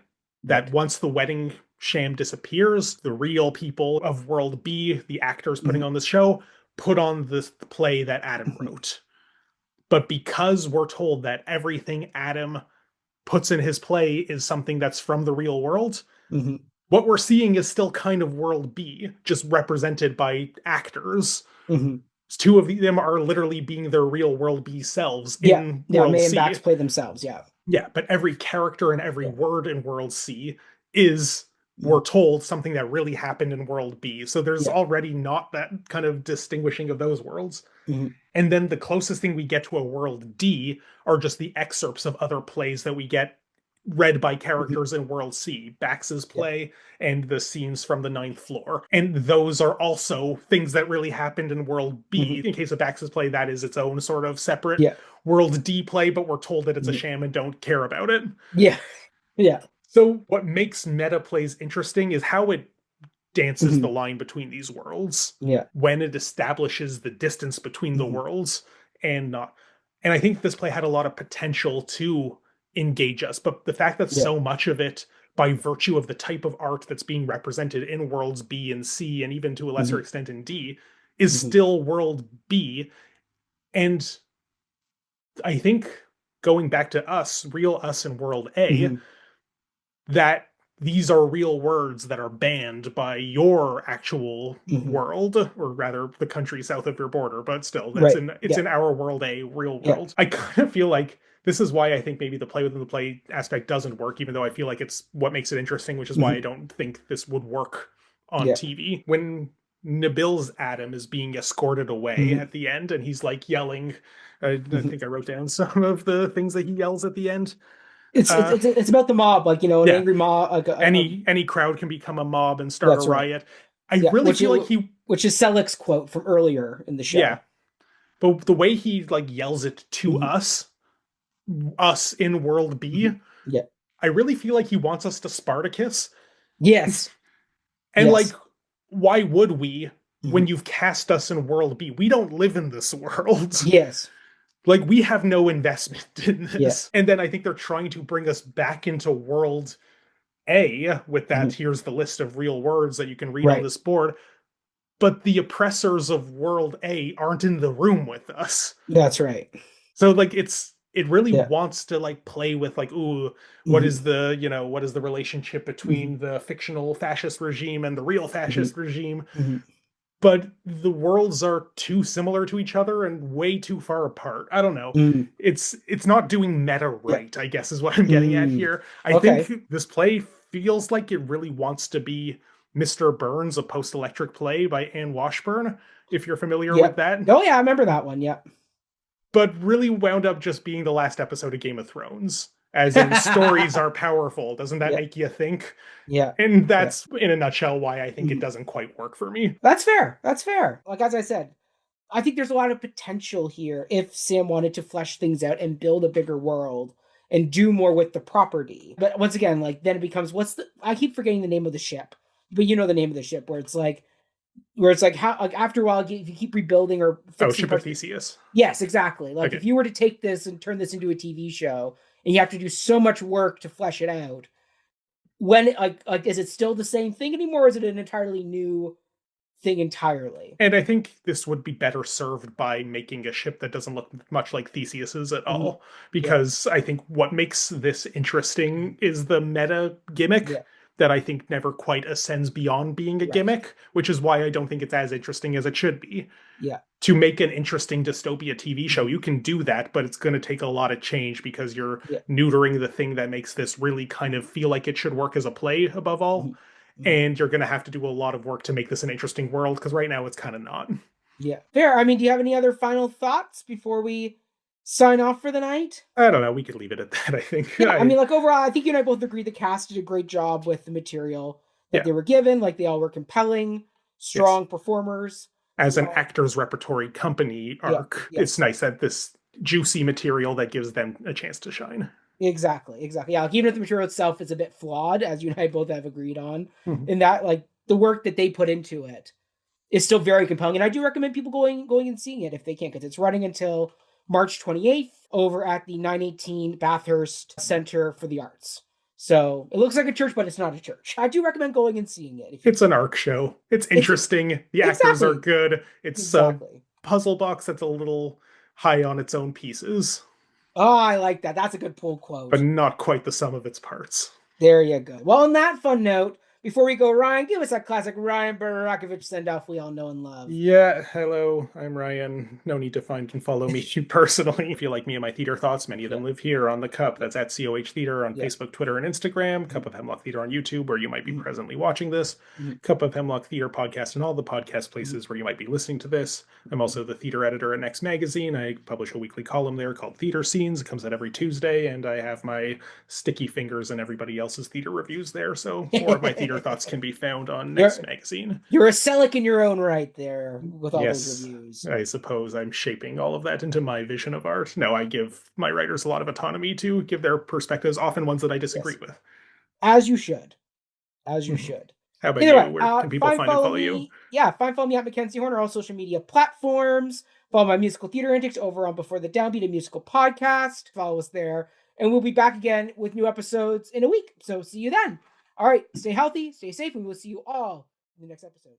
that right. once the wedding sham disappears, the real people of World B, the actors putting Mhm, on the show, put on this play that Adam mhm, wrote. But because we're told that everything Adam puts in his play is something that's from the real world, mhm, what we're seeing is still kind of World B, just represented by actors. mhm. Two of them are literally being their real World B selves Yeah, in yeah. World May and C. Bax play themselves. Yeah, Yeah, but every character and every yeah, word in World C is, we're mhm, told, something that really happened in World B. So there's yeah, already not that kind of distinguishing of those worlds. mhm, And then the closest thing we get to a World D are just the excerpts of other plays that we get read by mhm, characters in World C, Bax's yeah, play, and the scenes from the ninth floor. And those are also things that really happened in World B. mhm, In case of Bax's play, that is its own sort of separate yeah, World D play, but we're told that it's a mhm, sham and don't care about it. yeah, yeah, So, what makes meta plays interesting is how it dances the mhm, line between these worlds yeah, when it establishes the distance between the mhm, worlds and not. And I think this play had a lot of potential to engage us, but the fact that yeah, so much of it, by virtue of the type of art that's being represented in worlds B and C, and even to a lesser mhm, extent in D, is mhm, still world B. And I think going back to us, real us in world A, mhm, that these are real words that are banned by your actual mhm. world, or rather the country south of your border, but still that's Right. in, it's Yeah, in our world, a real yeah, world. I kind of feel like this is why I think maybe the play within the play aspect doesn't work, even though I feel like it's what makes it interesting, which is why I mhm, don't think this would work on yeah, TV. When Nabil's Adam is being escorted away mhm, at the end and he's like yelling, I mhm. think I wrote down some of the things that he yells at the end. It's uh it's about the mob, like an yeah, angry mob, like any crowd can become a mob and start a that's right. riot. I Yeah, really feel like he, which is Selig's quote from earlier in the yeah, show. but the way he like yells it to Mhm, us in World B, mhm. Yeah. I really feel like he wants us to Spartacus. Yes. And like, Yes. why would we when Mhm. you've cast us in World B? We don't live in this world. Yes. Like, we have no investment in Yeah. this. And then I think they're trying to bring us back into World A with that. Mhm. Here's the list of real words that you can read on Right. this board. But the oppressors of World A aren't in the room with us. That's right. So like, it's it really Yeah. wants to like play with like, ooh, what Mhm. is the, what is the relationship between Mhm. the fictional fascist regime and the real Mhm. fascist regime? Mhm. But the worlds are too similar to each other and way too far apart. I don't know. Mhm. It's not doing meta Yeah. right, I guess is what I'm getting at Mm. here. I Okay. think this play feels like it really wants to be Mr. Burns, a post-electric play by Anne Washburn, if you're familiar with Yep. that, Oh yeah, I remember that one. Yep. but really wound up just being the last episode of Game of Thrones. As in, stories are powerful. Doesn't that Yeah. make you think? Yeah. And Yeah. that's, in a nutshell, why I think it Mhm. doesn't quite work for me. That's fair. That's fair. Like as I said, I think there's a lot of potential here if Sam wanted to flesh things out and build a bigger world and do more with the property. But once again, like then it becomes what's the I keep forgetting the name of the ship. But you know the name of the ship where it's like how like after a while if you keep rebuilding or Oh, fixing Ship of parts. Theseus. Yes, exactly. Like Okay. if you were to take this and turn this into a TV show and you have to do so much work to flesh it out, when like is it still the same thing anymore or is it an entirely new thing entirely? And I think this would be better served by making a ship that doesn't look much like Theseus's at Mhm. all. Yeah. Because I think what makes this Mhm. interesting is the meta gimmick Yeah. that I think never quite ascends beyond being a Right. gimmick, which is why I don't think it's as interesting as it should be. Yeah. To make an interesting dystopia TV show, Mhm. you can do that, but it's going to take a lot of change because you're Yeah. neutering the thing that makes this really kind of feel like it should work as a play above all. Mhm. Mhm. And you're going to have to do a lot of work to make this an interesting world because right now it's kind of not. Yeah. Fair. I mean, do you have any other final thoughts before we sign off for the night? I don't know. We could leave it at that, I think. Yeah, I mean, like overall, I think you and I both agree the cast did a great job with the material that Yeah, they were given. Like they all were compelling, yes. strong performers. As an Um, actors repertory company yeah, arc, yeah, it's nice that this juicy material that gives them a chance to shine. exactly, exactly. Yeah, like even if the material itself is a bit flawed, as you and I both have agreed on, Mhm. in that like the work that they put into it is still very compelling. And I do recommend people going and seeing it if they can, because it's running until March 28th over at the 918 Bathurst Center for the Arts. So it looks like a church, but it's not a church. I do recommend going and seeing it if you It's an can. arc show. It's It's interesting. The actors are exactly, good. It's a exactly. puzzle box that's a little high on its own pieces, Oh, I like that. That's a good pull but quote. not quite the sum of its parts. There you go. Well, on that fun note, before we go, Ryan, give us that classic Ryan Borochovitz send off we all know and love. Yeah, hello, I'm Ryan. No need to find and follow me personally. If you like me and my theater thoughts, many of Yeah, them live here on the Cup. yeah, That's at COH Theater on yeah. Facebook, Twitter, and Instagram. Mhm, Cup of Hemlock Theater on YouTube, where you might be mhm, presently watching this. mhm, Cup of Hemlock Theater podcast and all the podcast mhm, places where you might be listening to this. I'm mhm. also the theater editor at Next Magazine. I publish a weekly column there called Theater Scenes. It comes out every Tuesday, and I have my sticky fingers and everybody else's theater reviews there. So more of my theater thoughts can be found on Next you're Magazine. you're a Selick in your own right there with all those Yes, reviews. I suppose I'm shaping all of that into my vision of art. No, I give my writers a lot of autonomy to give their perspectives, often ones that I disagree Yes, with. as you should, as you Mhm. should. How about Either you? way, Where can people find find and follow follow you? me. Yeah, find follow me at Mackenzie Horn on all social media platforms. Follow my musical theater antics over on Before the Downbeat, a musical podcast. Follow us there, and we'll be back again with new episodes in a week. So see you then. All right, stay healthy, stay safe, and we'll see you all in the next episode.